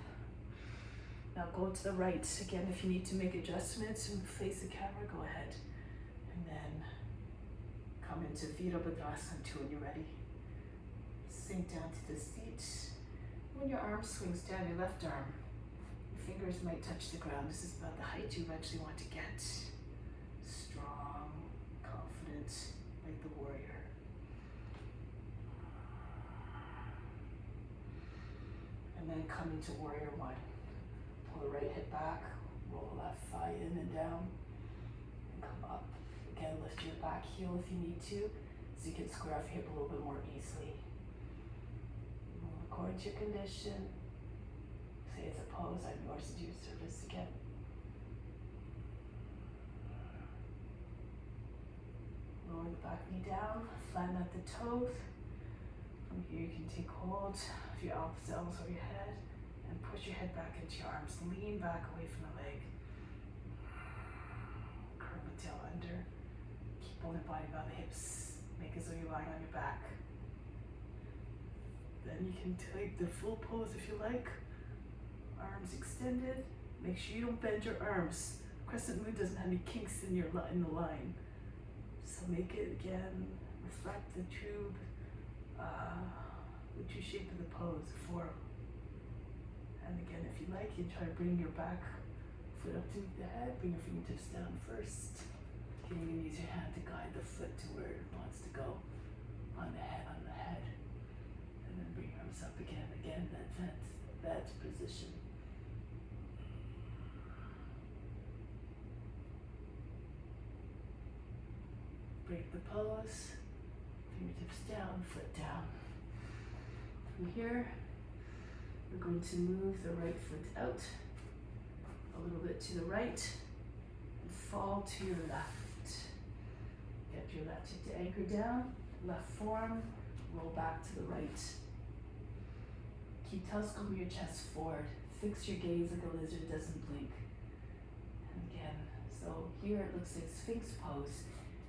Now go to the right. Again, if you need to make adjustments and face the camera, go ahead. And then come into Viro Bhadrasana 2 when you're ready. Sink down to the seat. When your arm swings down, your left arm, your fingers might touch the ground. This is about the height you eventually want to get. Strong, confident, like the warrior. And then come into warrior 1. Pull the right hip back, roll the left thigh in and down, and come up. Again, lift your back heel if you need to, so you can square off your hip a little bit more easily. According to your condition, say it's a pose, I'm yours to do service again. Lower the back knee down, flatten out the toes. From here you can take hold of your opposite elbows over your head and push your head back into your arms. Lean back away from the leg. Curve the tail under. Keep holding body by the hips. Make as though you're lying on your back. Then you can take the full pose if you like. Arms extended. Make sure you don't bend your arms. Crescent moon doesn't have any kinks in the line. So make it again, reflect the true shape of the pose, form. And again, if you like, you try to bring your back foot up to the head, bring your fingertips down first. You can even use your hand to guide the foot to where it wants to go on the head, and then bring your arms up again, that position. Break the pose, fingertips down, foot down. From here, we're going to move the right foot out a little bit to the right and fall to your left. Get your left hip to anchor down, left forearm, roll back to the right. Keep telescoping your chest forward. Fix your gaze like a lizard doesn't blink. And again, so here it looks like Sphinx pose.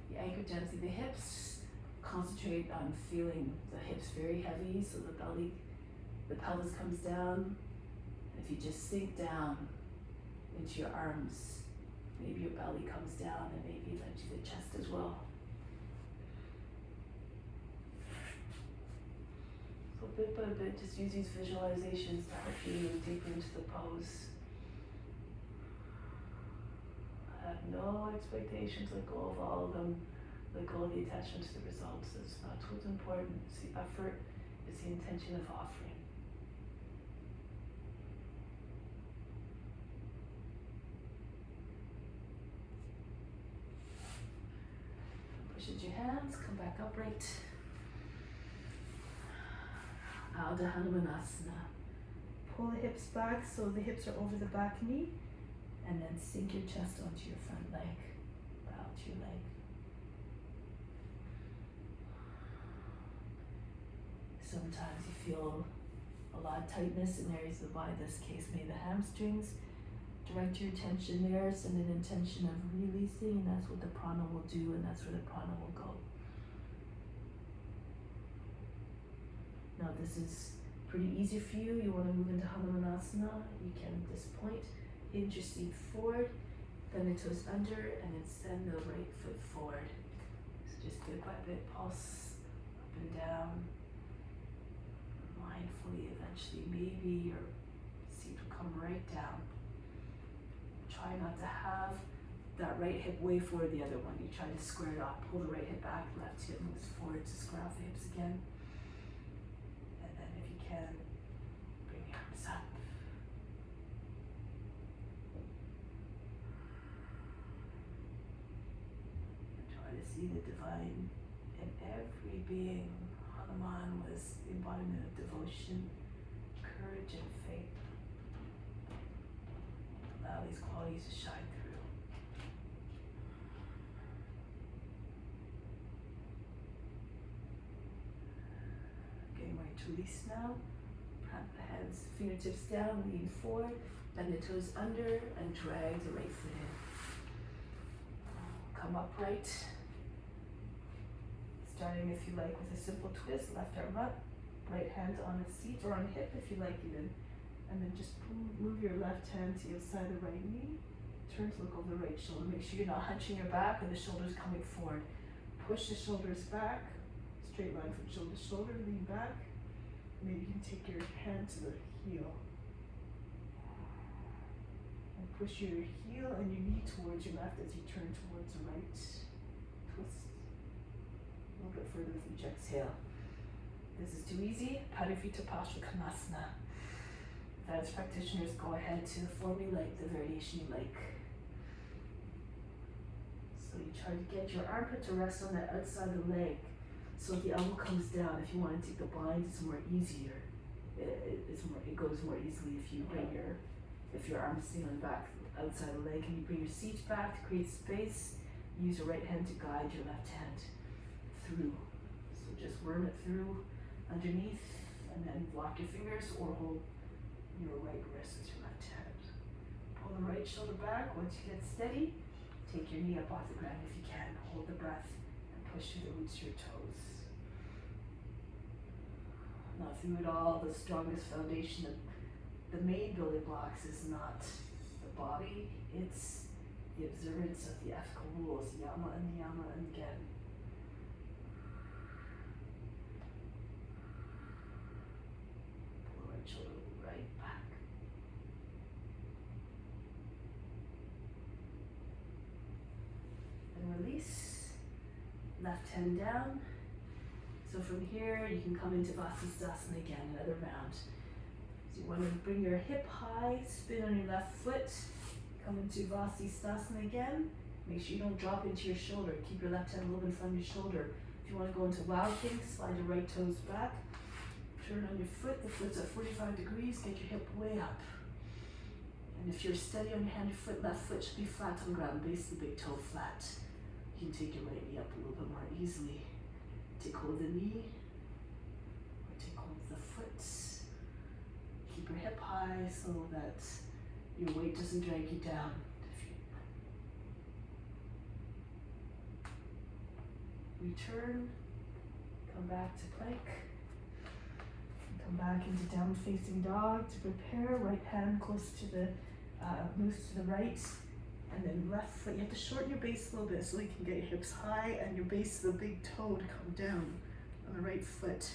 You anchor down to the hips. Concentrate on feeling the hips very heavy, so the pelvis comes down. If you just sink down into your arms, maybe your belly comes down and maybe eventually the chest as well. So bit by bit, just use these visualizations to help you move deeper into the pose. I have no expectations, let go of all of them. Let go of the attachment to the results. That's not what's important. It's the effort, it's the intention of offering. Push into your hands, come back upright. Out to Hanumanasana. Pull the hips back so the hips are over the back knee, and then sink your chest onto your front leg. Bow to your leg. Sometimes you feel a lot of tightness in areas of the body, in this case maybe the hamstrings. Direct your attention there, send an intention of releasing, and that's what the prana will do, and that's where the prana will go. Now this is pretty easy for you. You want to move into Hanumanasana. You can, at this point, hinge your seat forward, bend the toes under, and then send the right foot forward. So just bit by bit, pulse up and down. Mindfully, eventually, maybe your seat will come right down. Try not to have that right hip way forward the other one. You try to square it off. Pull the right hip back, left hip moves forward to square off the hips again. And then if you can, bring your arms up. And try to see the divine in every being. Hanuman was the embodiment of devotion, courage, and faith. Allow these qualities to shine through. Getting ready to release now. Plant the hands, fingertips down, lean forward, bend the toes under, and drag the right foot in. Come upright. Starting, if you like, with a simple twist, left arm up, right hand on a seat or on a hip if you like even. And then just move your left hand to the side of the right knee. Turn to look over the right shoulder. Make sure you're not hunching your back and the shoulders coming forward. Push the shoulders back. Straight line from shoulder to shoulder. Lean back. Maybe you can take your hand to the heel. And push your heel and your knee towards your left as you turn towards the right. Twist. A little bit further with each exhale. This is too easy. Purification Panayama. Advanced practitioners, go ahead to the form you like, the variation you like. So you try to get your armpit to rest on the outside of the leg. So if the elbow comes down, if you want to take the bind, it's more easier. It goes more easily if you bring if your arm is sitting on the back, outside the leg, and you bring your seat back to create space. Use your right hand to guide your left hand through. So just worm it through underneath, and then lock your fingers or hold your right wrist with your left hand. Pull the right shoulder back. Once you get steady, take your knee up off the ground if you can. Hold the breath and push through the roots of your toes. Not through it all. The strongest foundation of the main building blocks is not the body, it's the observance of the ethical rules, yama and again. Pull the right shoulder right back. And release. Left hand down. So from here, you can come into Vasisthasana again, another round. So you want to bring your hip high, spin on your left foot, come into Vasisthasana again. Make sure you don't drop into your shoulder. Keep your left hand a little bit in front of your shoulder. If you want to go into Wild King, slide your right toes back. Turn on your foot, the foot's at 45 degrees, get your hip way up. And if you're steady on your hand, your foot, left foot should be flat on the ground, base of the big toe flat. You can take your right knee up a little bit more easily. Take hold of the knee, or take hold of the foot. Keep your hip high so that your weight doesn't drag you down. Return, come back to plank. Come back into down facing dog to prepare. Right hand close to the, moves to the right. And then left foot, you have to shorten your base a little bit so you can get your hips high and your base of the big toe to come down on the right foot.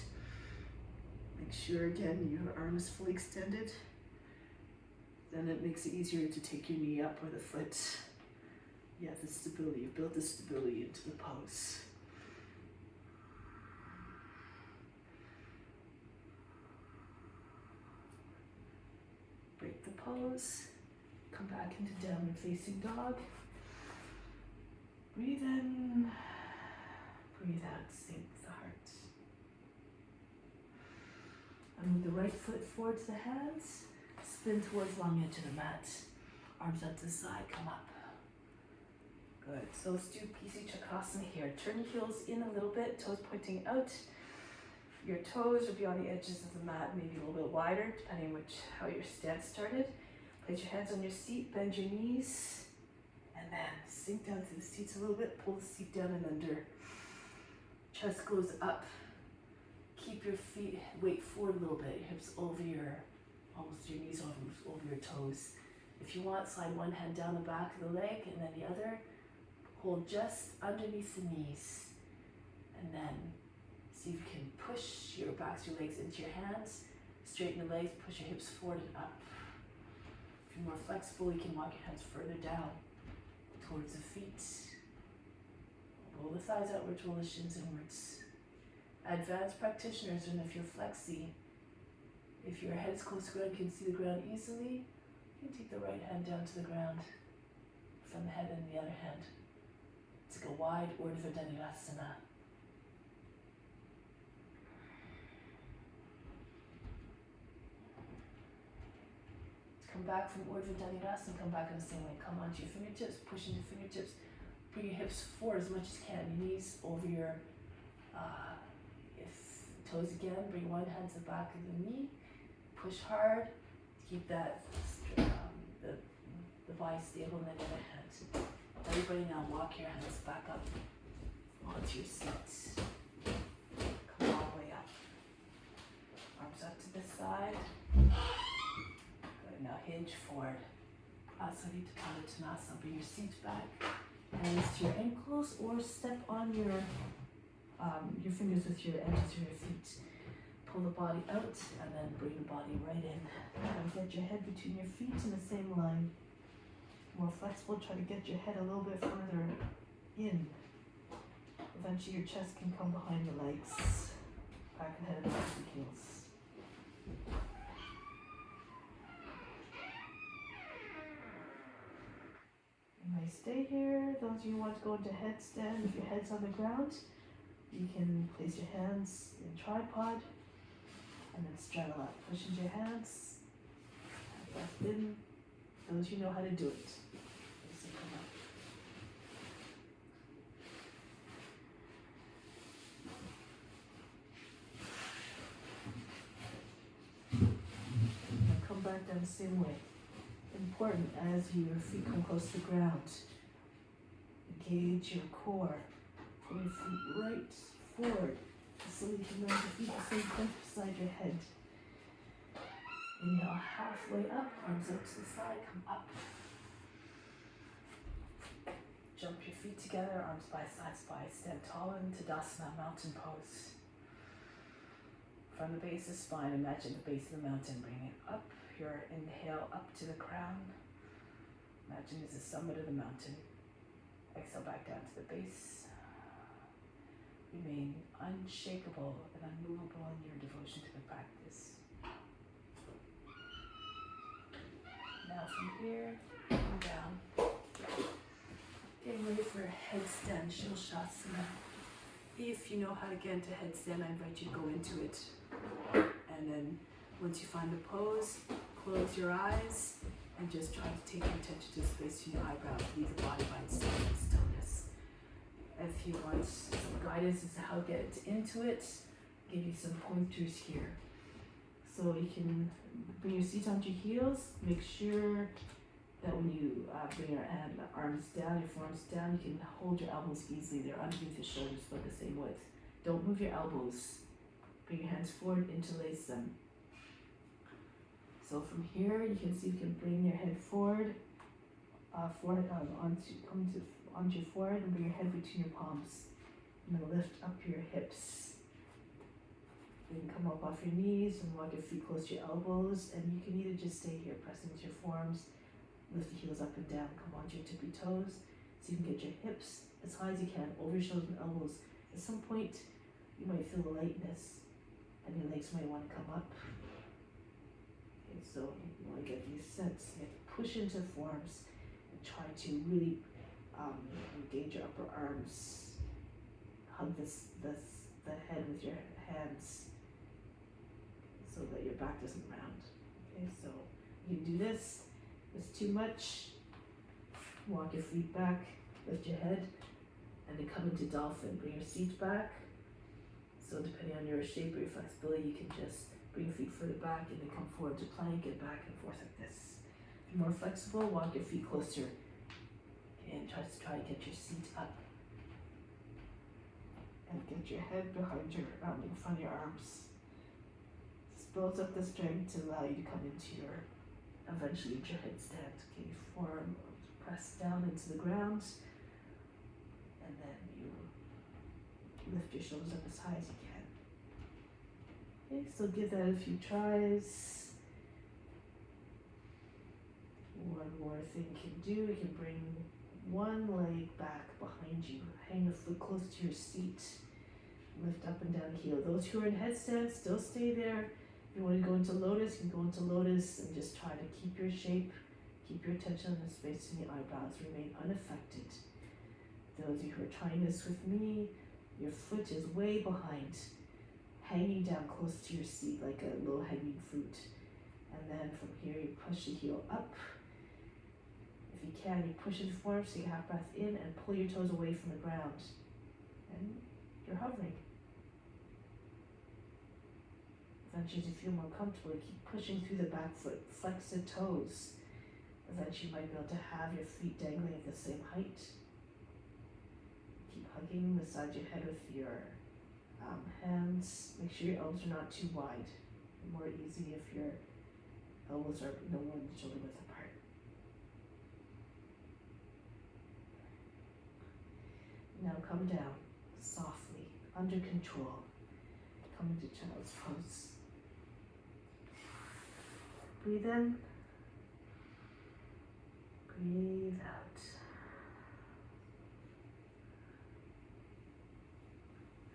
Make sure again your arm is fully extended. Then it makes it easier to take your knee up or the foot. You have the stability, you've built the stability into the pose. Break the pose. Come back into downward facing dog. Breathe in, breathe out, sink the heart. And move the right foot forward to the hands. Spin towards long edge of the mat. Arms out to the side, come up. Good, so let's do PC Chandrasana here. Turn your heels in a little bit, toes pointing out. Your toes will be on the edges of the mat, maybe a little bit wider, depending on how your stance started. Place your hands on your seat, bend your knees, and then sink down to the seats a little bit, pull the seat down and under. Chest goes up. Keep your feet, weight forward a little bit, hips over almost your knees over your toes. If you want, slide one hand down the back of the leg and then the other. Hold just underneath the knees. And then see if you can push your backs of your legs into your hands. Straighten your legs, push your hips forward and up. If you're more flexible, you can walk your hands further down. towards the feet. Roll the thighs outwards, roll the shins inwards. Advanced practitioners, and if you're flexi, if your head's close to the ground, you can see the ground easily. You can take the right hand down to the ground from the head and the other hand. It's like a wide Urdhva Dhanurasana. Come back from Urdhva Dhanurasana, come back in the same way. Come onto your fingertips, push into fingertips. Bring your hips forward as much as you can. Your knees over your toes again. Bring one hand to the back of the knee. Push hard. Keep that the body stable in the other hand. Everybody now walk your hands back up onto your seats. Come all the way up. Arms up to this side. Good. Now hinge forward. Asana Uttanasana. Bring your seat back. Hands to your ankles or step on your fingers with your edges of your feet. Pull the body out and then bring the body right in. And get your head between your feet in the same line. More flexible, try to get your head a little bit further in. Eventually your chest can come behind your legs. Back and head and back the heels. You may stay here. Those of you who want to go into headstand, if your head's on the ground, you can place your hands in tripod and then straddle up. Push into your hands, breath in. Those who know how to do it. So come back down the same way. Important as your feet come close to the ground. Engage your core. Pull your feet right forward. So you can land your feet at the same point beside your head. Inhale halfway up, arms out to the side, come up. Jump your feet together, arms by side, stand tall in Tadasana, mountain pose. From the base of the spine, imagine the base of the mountain, bring it up. Your inhale up to the crown. Imagine it's the summit of the mountain. Exhale back down to the base. Remain unshakable and unmovable in your devotion to the practice. Now from here, come down. Getting ready for a headstand, Shavasana. If you know how to get into headstand, I invite you to go into it. And then once you find the pose, close your eyes and just try to take your attention to the space between your eyebrows. Leave the body by itself in stillness. If you want some guidance as to how to get into it, give you some pointers here. So you can bring your seat onto your heels. Make sure that when you bring your arms down, your forearms down, you can hold your elbows easily. They're underneath your shoulders, but the same width. Don't move your elbows. Bring your hands forward, interlace them. So from here, you can see you can bring your head forward, onto your forehead, and bring your head between your palms. And then lift up your hips. You can come up off your knees and walk your feet close to your elbows, and you can either just stay here, pressing with your forearms, lift the heels up and down, come onto your tippy toes, so you can get your hips as high as you can, over your shoulders and elbows. At some point, you might feel a lightness, and your legs might want to come up. Okay, so you want to get these sets. You have to push into the forearms and try to really engage your upper arms. Hug the head with your hands so that your back doesn't round. Okay, so you do this. If it's too much, walk your feet back, lift your head, and then come into Dolphin. Bring your seat back. So depending on your shape or your flexibility, you can just bring your feet further back and then come forward to plank and back and forth like this. If you're more flexible, walk your feet closer and try to get your seat up. And get your head behind your in front of your arms. This builds up the strength to allow you to come into your, eventually into your headstand. Okay, forearm press down into the ground, and then you lift your shoulders up as high as you can. Okay, so give that a few tries. One more thing you can do, you can bring one leg back behind you. Hang your foot close to your seat. Lift up and down the heel. Those who are in headstand, still stay there. If you want to go into lotus, you can go into lotus and just try to keep your shape, keep your attention on the space in the eyebrows, remain unaffected. Those of you who are trying this with me, your foot is way behind, hanging down close to your seat like a low-hanging fruit. And then from here, you push the heel up. If you can, you push it forward, so you half breath in and pull your toes away from the ground. And you're hovering. Eventually, as you feel more comfortable, keep pushing through the back foot, flex the toes. Eventually, you might be able to have your feet dangling at the same height. Keep hugging the side of your head with your hands. Make sure your elbows are not too wide. More easy if your elbows are no more than shoulder width apart. Now come down softly, under control. Come into child's pose. Breathe in. Breathe out.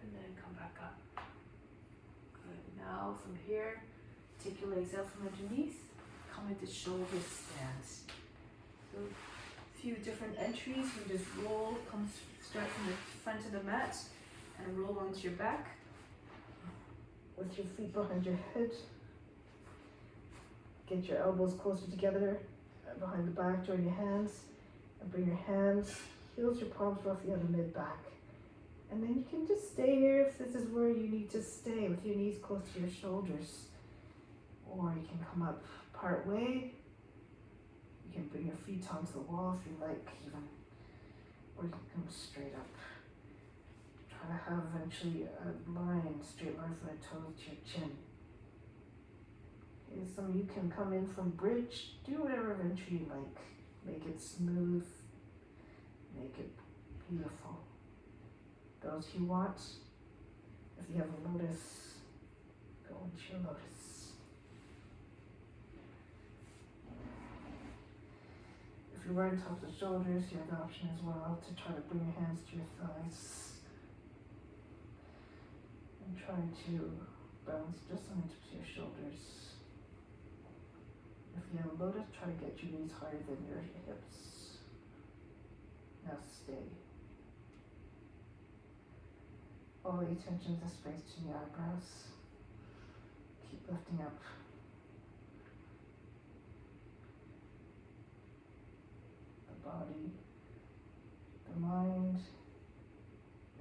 And then come back up. Good. Now from here, take your legs out from underneath. Come into shoulder stand. So a few different entries. You just roll, start from the front of the mat and roll onto your back. With your feet behind your head. Get your elbows closer together behind the back, join your hands, and bring your hands, heels, your palms roughly on the mid-back. And then you can just stay here if this is where you need to stay, with your knees close to your shoulders. Or you can come up part way. You can bring your feet onto the wall if you like, even. Or you can come straight up. Try to have eventually a straight line from the toes to your chin. Okay, some of you can come in from bridge, do whatever eventually you like. Make it smooth, make it beautiful. Those who want, if you have a lotus, go into your lotus. If you're right on top of the shoulders, you have the option as well to try to bring your hands to your thighs. And try to bounce just on the tips of your shoulders. If you have a lotus, try to get your knees higher than your hips. Now stay. All the attention to space to the eyebrows. Keep lifting up. The body, the mind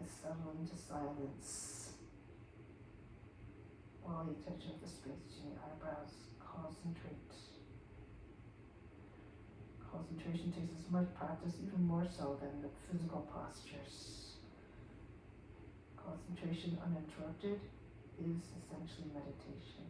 is settling to silence. All the attention of the space to the eyebrows. Concentrate. Concentration takes as much practice, even more so than the physical postures. Concentration uninterrupted is essentially meditation.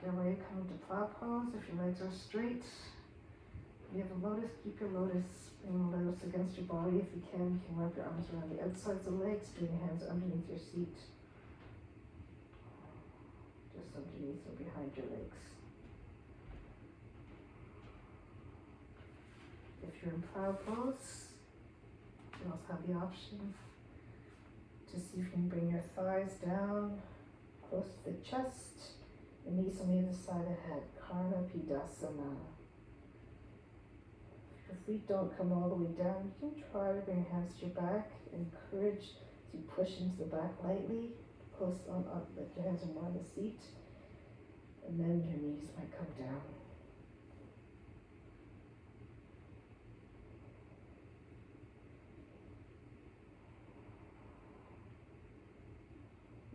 Get ready to come into plow pose if your legs are straight. If you have a lotus, keep your lotus. Bring the lotus against your body. If you can wrap your arms around the outsides of the legs, bring your hands underneath your seat. Just underneath or behind your legs. If you're in plow pose, you also have the option to see if you can bring your thighs down close to the chest, the knees on the other side of the head. Tadasana. If your feet don't come all the way down, you can try to bring your hands to your back. Encourage to push into the back lightly. Close on up, let your hands are more on the seat, and then your knees might come down.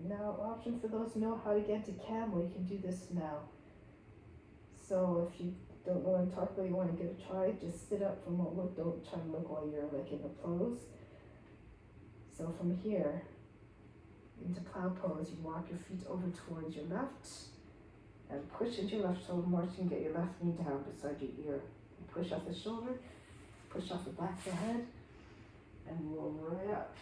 Now, option for those who know how to get to Camel, you can do this now. So if you don't know what I'm talking about, you want to give it a try, just sit up from what look, don't try to look while you're like in the pose. So from here, into plow pose, you walk your feet over towards your left and push into your left shoulder more so you can get your left knee down beside your ear. You push off the shoulder, push off the back of the head, and roll right up.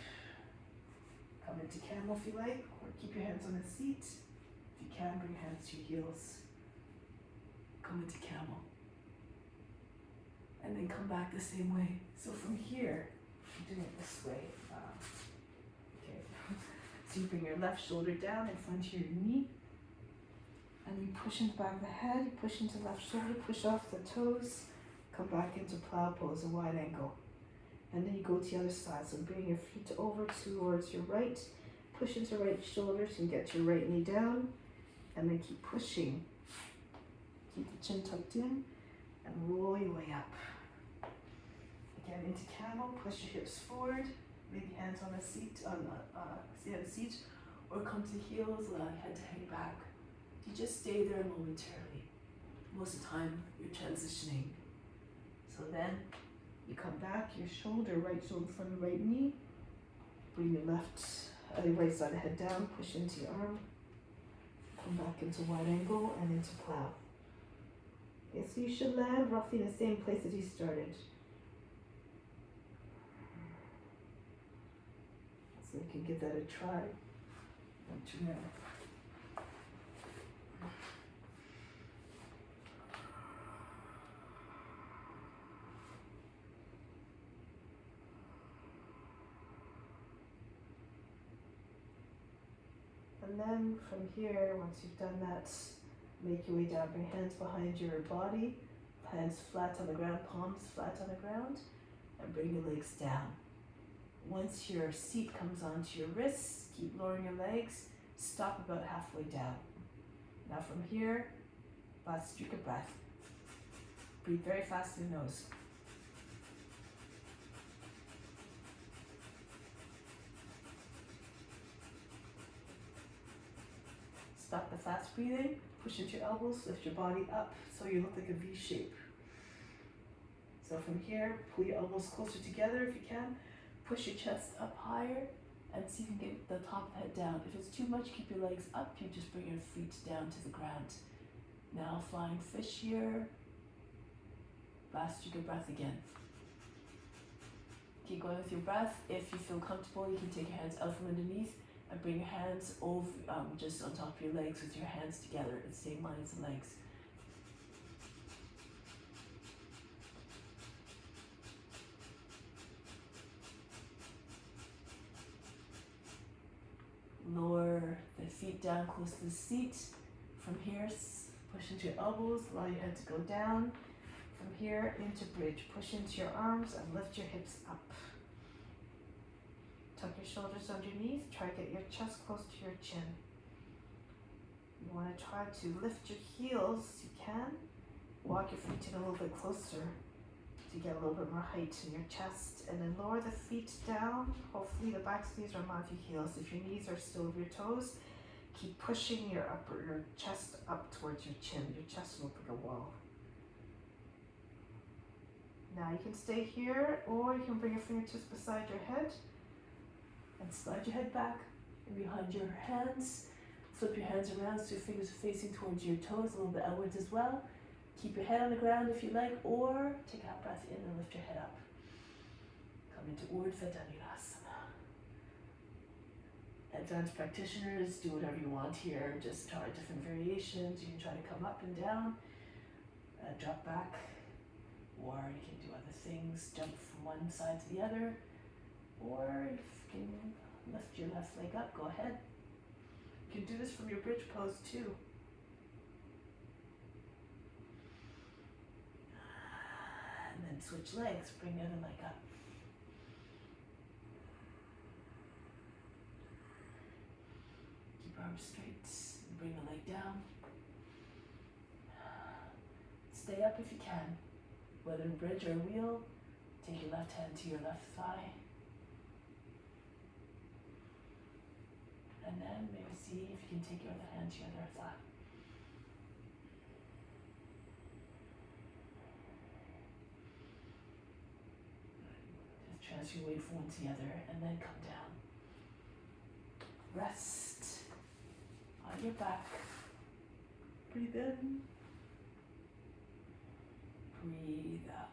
Come into Camel if you like, or keep your hands on the seat. If you can, bring your hands to your heels. come into camel. And then come back the same way. So from here, I'm doing it this way. Okay. So you bring your left shoulder down in front of your knee. And you push into the back of the head, push into the left shoulder, push off the toes, come back into plow pose, a wide ankle. And then you go to the other side. So bring your feet over towards your right, push into right shoulder so you can get your right knee down, and then keep pushing. Keep the chin tucked in, and roll your way up. Again, into camel, push your hips forward, maybe hands on the seat, the seat, or come to heels, allow your head to hang back. You just stay there momentarily. Most of the time, you're transitioning. So then, you come back, your shoulder, right shoulder in front of the right knee. Bring your right side head down, push into your arm. Come back into wide angle and into plow. Okay, so you should land roughly in the same place as you started. So you can give that a try. Don't you know? And then from here, once you've done that, make your way down, bring hands behind your body, hands flat on the ground, palms flat on the ground, and bring your legs down. Once your seat comes onto your wrists, keep lowering your legs, stop about halfway down. Now from here, last streak of breath. Breathe very fast through the nose. Stop the fast breathing, push into your elbows, lift your body up so you look like a V shape. So from here, pull your elbows closer together if you can, push your chest up higher, and see if you can get the top of the head down. If it's too much, keep your legs up, you just bring your feet down to the ground. Now flying fish here, last streak of breath again. Keep going with your breath. If you feel comfortable, you can take your hands out from underneath and bring your hands over, just on top of your legs with your hands together. It's same lines and legs. Lower the feet down close to the seat. From here, push into your elbows, allow your head to go down. From here, into bridge. Push into your arms and lift your hips up. Tuck your shoulders underneath. Try to get your chest close to your chin. You want to try to lift your heels if you can. Walk your feet in a little bit closer to get a little bit more height in your chest. And then lower the feet down. Hopefully the back knees are not your heels. If your knees are still over your toes, keep pushing your chest up towards your chin. Your chest will look like a wall. Now you can stay here, or you can bring your fingertips beside your head and slide your head back and behind your hands. Flip your hands around so your fingers are facing towards your toes, a little bit outwards as well. Keep your head on the ground if you like, or take a breath in and lift your head up. Come into Untitled. Advanced practitioners, do whatever you want here. Just try different variations. You can try to come up and down, drop back, or you can do other things, jump from one side to the other, or if you can lift your left leg up, go ahead. You can do this from your bridge pose too. And then switch legs, bring the other leg up. Keep arms straight, bring the leg down. Stay up if you can. Whether in bridge or wheel, take your left hand to your left thigh. And then maybe see if you can take your other hand to your other thigh. Just transfer your weight from one to the other and then come down. Rest on your back. Breathe in. Breathe out.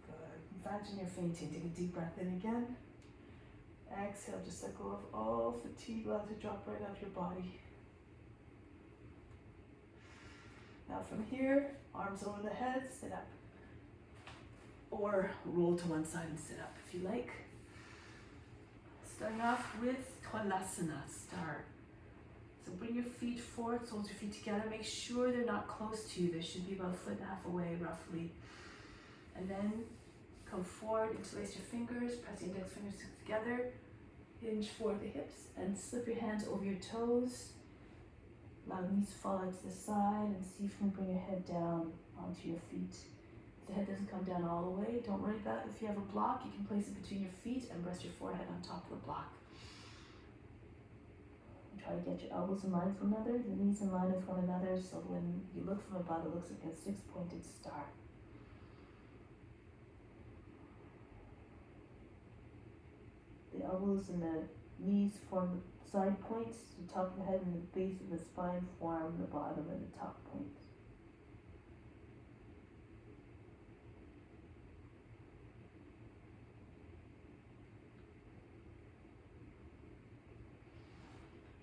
Good. Imagine you're fainting. Take a deep breath in again. Exhale, just let go of all fatigue. Allow it to drop right out of your body. Now from here, arms over the head, sit up. Or roll to one side and sit up if you like. Starting off with Twanasana, star. So bring your feet forward, hold your feet together. Make sure they're not close to you. They should be about a foot and a half away, roughly. And then come forward, interlace your fingers, press your index fingers together. Hinge forward the hips and slip your hands over your toes. Allow the knees to fall out to the side and see if you can bring your head down onto your feet. If the head doesn't come down all the way, don't worry about it. If you have a block, you can place it between your feet and rest your forehead on top of the block. Try to get your elbows in line with one another, the knees in line with one another, so when you look from above, it looks like a six-pointed star. The elbows and the knees form side points, the top of the head and the base of the spine form the bottom and the top points.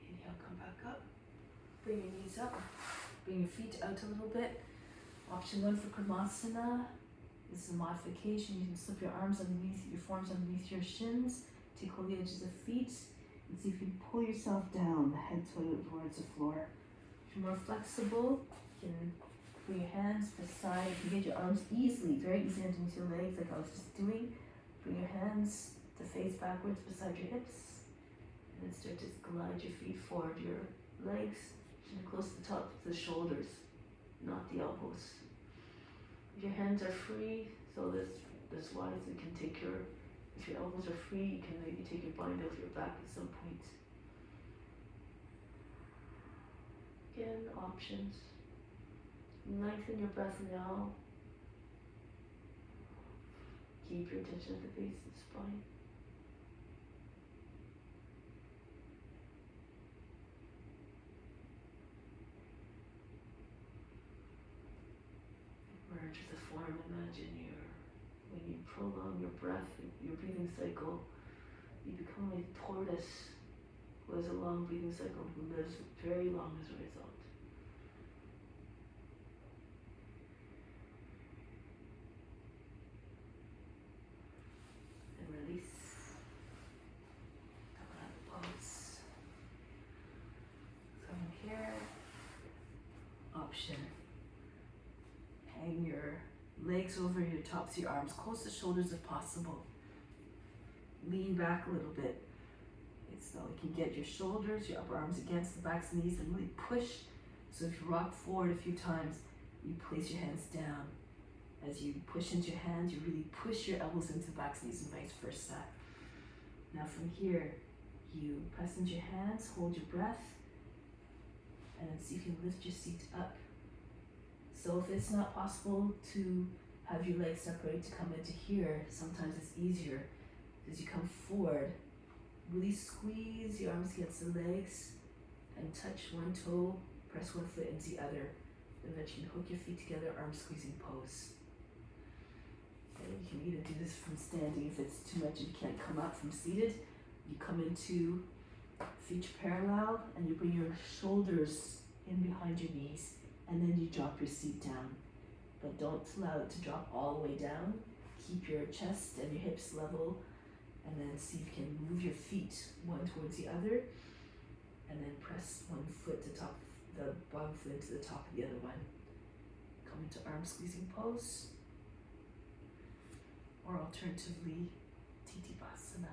Inhale, come back up. Bring your knees up. Bring your feet out a little bit. Option 1 for Kramasana. This is a modification. You can slip your arms underneath, your forearms underneath your shins. Take hold of the edges of feet and see if you can pull yourself down, head towards the floor. If you're more flexible, you can bring your hands to the side. You can get your arms easily, very easily underneath your legs, like I was just doing. Bring your hands to face backwards beside your hips, and then start to glide your feet forward. Your legs should be close to the top of the shoulders, not the elbows. If your hands are free, so this wide, so you can take your. If your elbows are free, you can maybe take your bind over your back at some point. Again, options. Lengthen your breath now. Keep your attention at the base of the spine. Merge with the form. Imagine when you prolong your breath, your breathing cycle, you become a tortoise who has a long breathing cycle, who lives very long as a result. And release. Come out of pulse. So in here, option. Hang your legs over your tops of your arms, close to the shoulders if possible. Lean back a little bit. So you can get your shoulders, your upper arms against the backs and knees and really push. So if you rock forward a few times, you place your hands down. As you push into your hands, you really push your elbows into the backs and knees and vice versa. Now from here, you press into your hands, hold your breath, and then see if you can lift your seat up. So if it's not possible to have your legs separate to come into here, sometimes it's easier. As you come forward, really squeeze your arms against the legs and touch one toe, press one foot into the other. And then you can hook your feet together, arm squeezing pose. And you can either do this from standing if it's too much and you can't come up from seated. You come into feet parallel and you bring your shoulders in behind your knees. And then you drop your seat down, but don't allow it to drop all the way down. Keep your chest and your hips level, and then see if you can move your feet one towards the other, and then press one foot to top, the bottom foot into the top of the other one. Come into arm squeezing pose, or alternatively, Tadasana.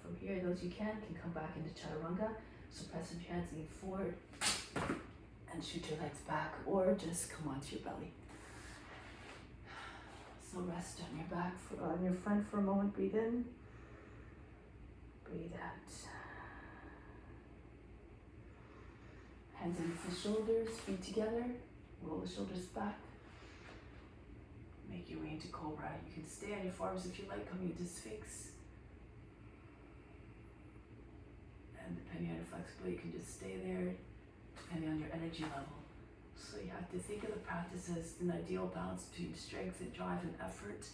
From here, those you can come back into Chaturanga. So press your hands, lean forward, and shoot your legs back, or just come onto your belly. So rest on your back, on your front for a moment. Breathe in, breathe out. Hands underneath the shoulders, feet together. Roll the shoulders back. Make your way into Cobra. You can stay on your forearms if you like, coming into Sphinx. And depending on your flexibility, you can just stay there, depending on your energy level. So you have to think of the practice as an ideal balance between strength and drive and effort,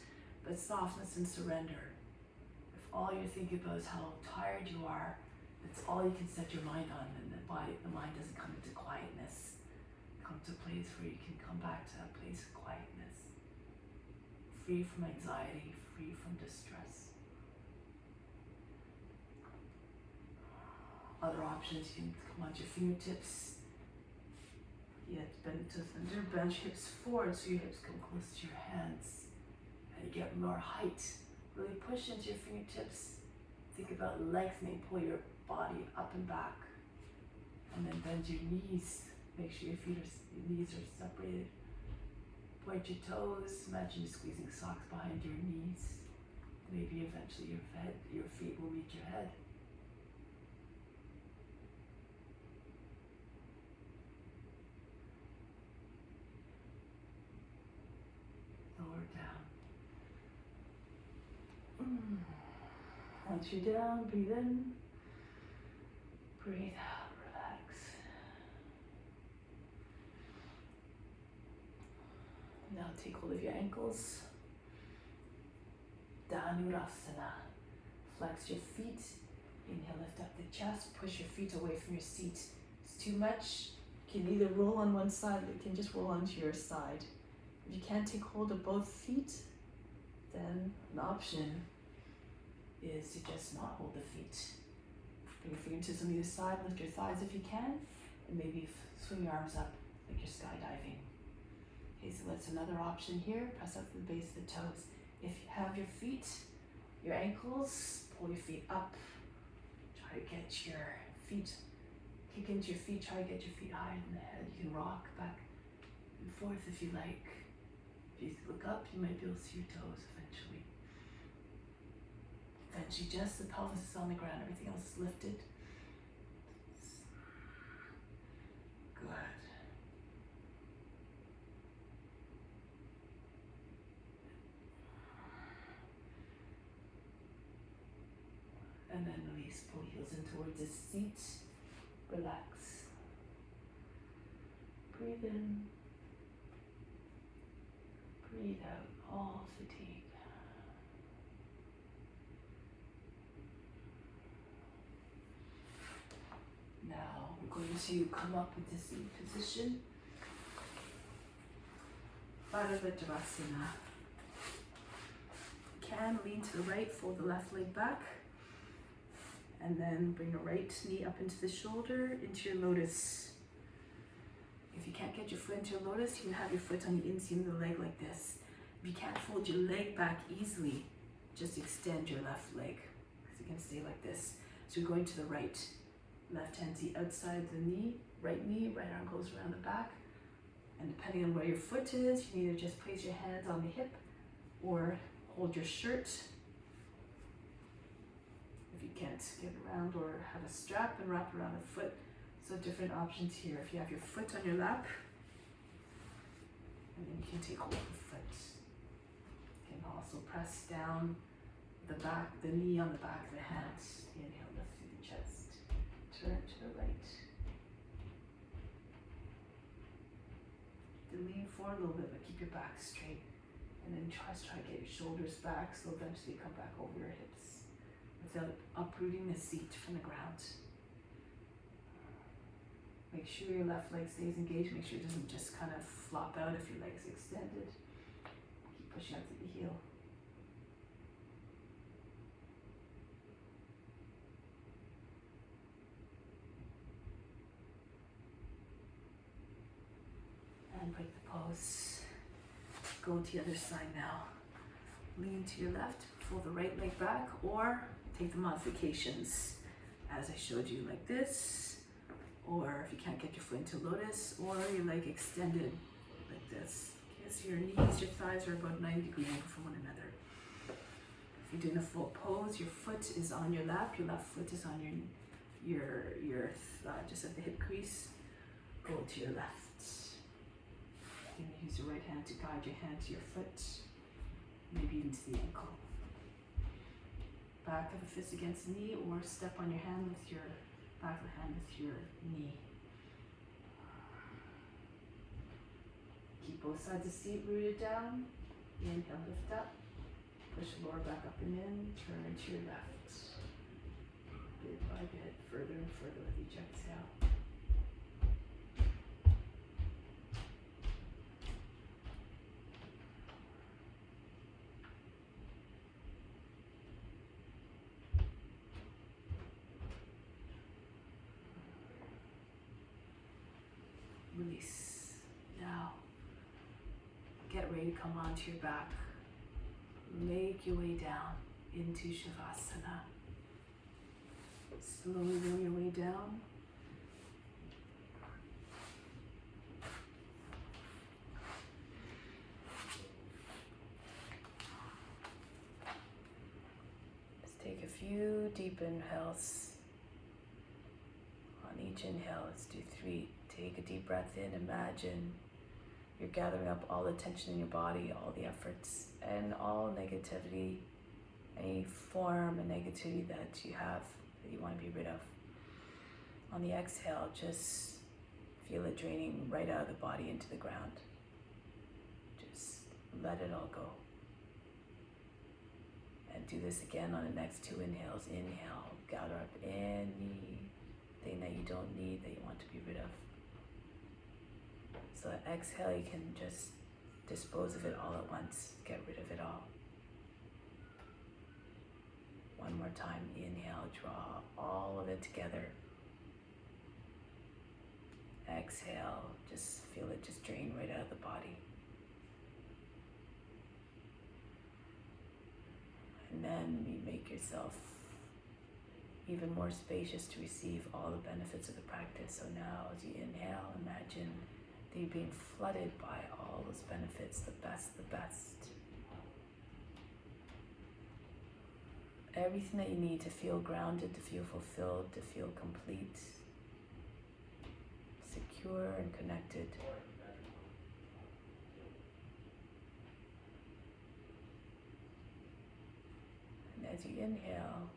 but softness and surrender. If all you're thinking about is how tired you are, It's all you can set your mind on, and the mind doesn't come into quietness. Come to a place where you can come back to that place of quietness. Free from anxiety, free from distress. Other options, you can come onto your fingertips. You have to bend to the bench, hips forward so your hips come close to your hands. And you get more height. Really push into your fingertips. Think about lengthening, pull your body up and back. And then bend your knees. Make sure your knees are separated. Point your toes. Imagine you squeezing socks behind your knees. Maybe eventually your feet will meet your head. Lower down. Once you're down, breathe in. Breathe out. Now take hold of your ankles. Dhanurasana. Flex your feet. Inhale, lift up the chest. Push your feet away from your seat. If it's too much, you can either roll on one side or you can just roll onto your side. If you can't take hold of both feet, then an option is to just not hold the feet. Bring your fingertips on either side. Lift your thighs if you can. And maybe swing your arms up like you're skydiving. Okay, so that's another option here. Press up to the base of the toes. If you have your feet, your ankles, pull your feet up. Try to get your feet, kick into your feet. Try to get your feet higher than the head. You can rock back and forth if you like. If you look up, you might be able to see your toes eventually. Eventually, just the pelvis is on the ground. Everything else is lifted. Good. And then release, pull heels in towards the seat. Relax. Breathe in. Breathe out all fatigue. Now we're going to come up with the seat position. Viro Bhadrasana. Can lean to the right, fold the left leg back. And then bring the right knee up into the shoulder, into your lotus. If you can't get your foot into your lotus, you can have your foot on the inseam of the leg like this. If you can't fold your leg back easily, just extend your left leg. Because you can stay like this. So you're going to the right. Left hand's the outside the knee, right arm goes around the back. And depending on where your foot is, you can either just place your hands on the hip or hold your shirt. If you can't get around, or have a strap and wrap around the foot. So different options here. If you have your foot on your lap, and then you can take hold of the foot. You can also press down the knee on the back of the hand. Inhale, lift through the chest. Turn to the right. Then lean forward a little bit, but keep your back straight. And then try to get your shoulders back, so eventually come back over your hips without uprooting the seat from the ground. Make sure your left leg stays engaged. Make sure it doesn't just kind of flop out if your leg's extended. Keep pushing out to the heel. And break the pose. Go to the other side now. Lean to your left, fold the right leg back, or take the modifications as I showed you, like this, or if you can't get your foot into lotus, or your leg extended like this. Okay, so your knees, your thighs are about 90 degrees angle from one another. If you're doing a full pose, your foot is on your lap, your left foot is on your just at the hip crease. Go to your left. You can use your right hand to guide your hand to your foot, maybe even to the ankle. Back of the fist against the knee, or step on your hand with your back of the hand with your knee. Keep both sides of the seat rooted down. Inhale, lift up. Push the lower back up and in. Turn to your left. bit by bit, further and further with each exhale. Release. Now, get ready to come onto your back. Make your way down into Shavasana. Slowly roll your way down. Let's take a few deep inhales. On each inhale, let's do 3. Take a deep breath in. Imagine you're gathering up all the tension in your body, all the efforts, and all negativity, any form of negativity that you have that you want to be rid of. On the exhale, just feel it draining right out of the body into the ground. Just let it all go. And do this again on the next 2 inhales. Inhale, gather up anything that you don't need, that you want to be rid of. So exhale, you can just dispose of it all at once. Get rid of it all. One more time. Inhale, draw all of it together. Exhale, just feel it just drain right out of the body. And then you make yourself even more spacious to receive all the benefits of the practice. So now as you inhale, imagine that you're being flooded by all those benefits, the best, the best. Everything that you need to feel grounded, to feel fulfilled, to feel complete, secure and connected. And as you inhale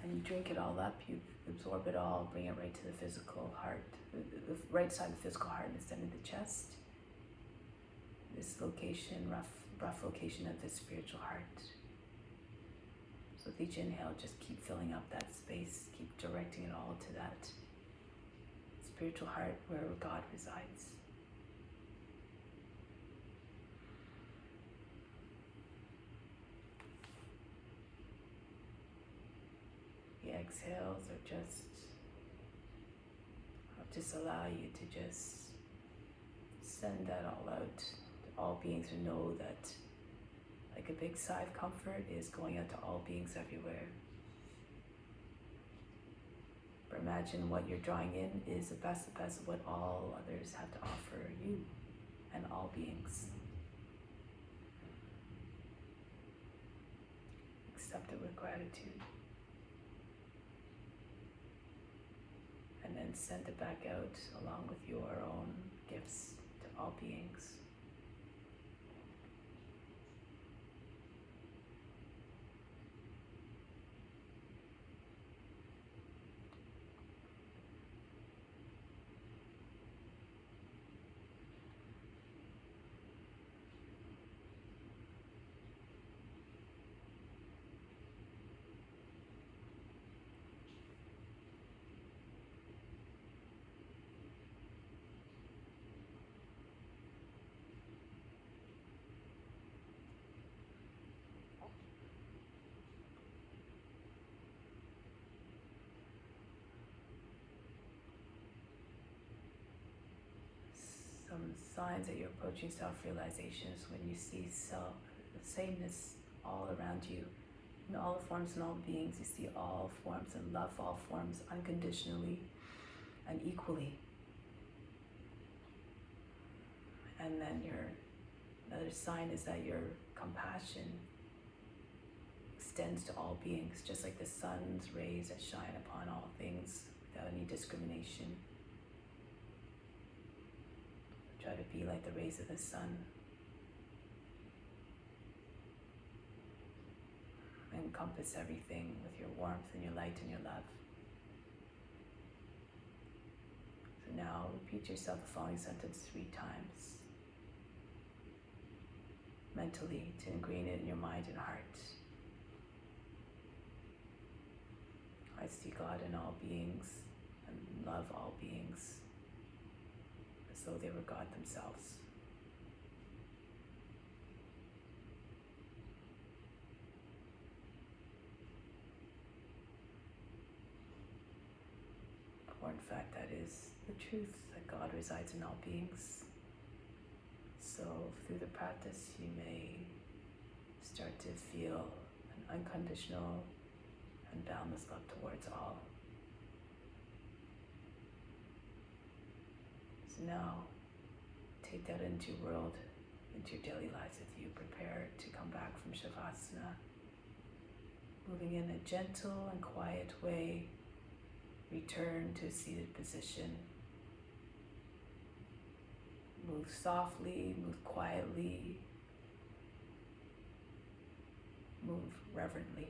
and you drink it all up, you absorb it all, bring it right to the physical heart, the right side of the physical heart instead of the chest. This location, rough location of the spiritual heart. So with each inhale, just keep filling up that space, keep directing it all to that spiritual heart where God resides. The exhales are just allow you to just send that all out to all beings who know that like a big sigh of comfort is going out to all beings everywhere. But imagine what you're drawing in is the best of what all others have to offer you and all beings. Accept it with gratitude. And then send it back out along with your own gifts to all beings. Some signs that you're approaching self-realization is when you see the sameness all around you, in all forms and all beings. You see all forms and love all forms unconditionally and equally. And then another sign is that your compassion extends to all beings, just like the sun's rays that shine upon all things without any discrimination. Try to be like the rays of the sun. Encompass everything with your warmth and your light and your love. So now repeat yourself the following sentence 3 times. Mentally, to ingrain it in your mind and heart. I see God in all beings and love all beings as though they were God themselves. Or in fact, that is the truth, that God resides in all beings. So through the practice, you may start to feel an unconditional and boundless love towards all. So now, take that into your world, into your daily lives as you prepare to come back from Shavasana. Moving in a gentle and quiet way, return to a seated position. Move softly, move quietly, move reverently.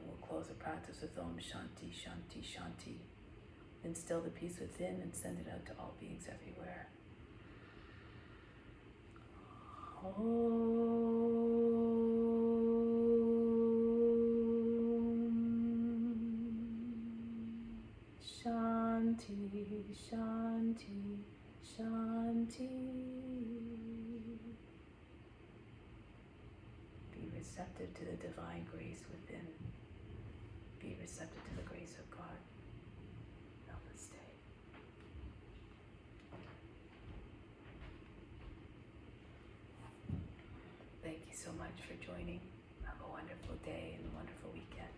We'll close the practice with Om Shanti, Shanti, Shanti. Instill the peace within and send it out to all beings everywhere. Om Shanti, Shanti, Shanti. Be receptive to the divine grace within. Be receptive to the grace of God. Namaste. Thank you so much for joining. Have a wonderful day and a wonderful weekend.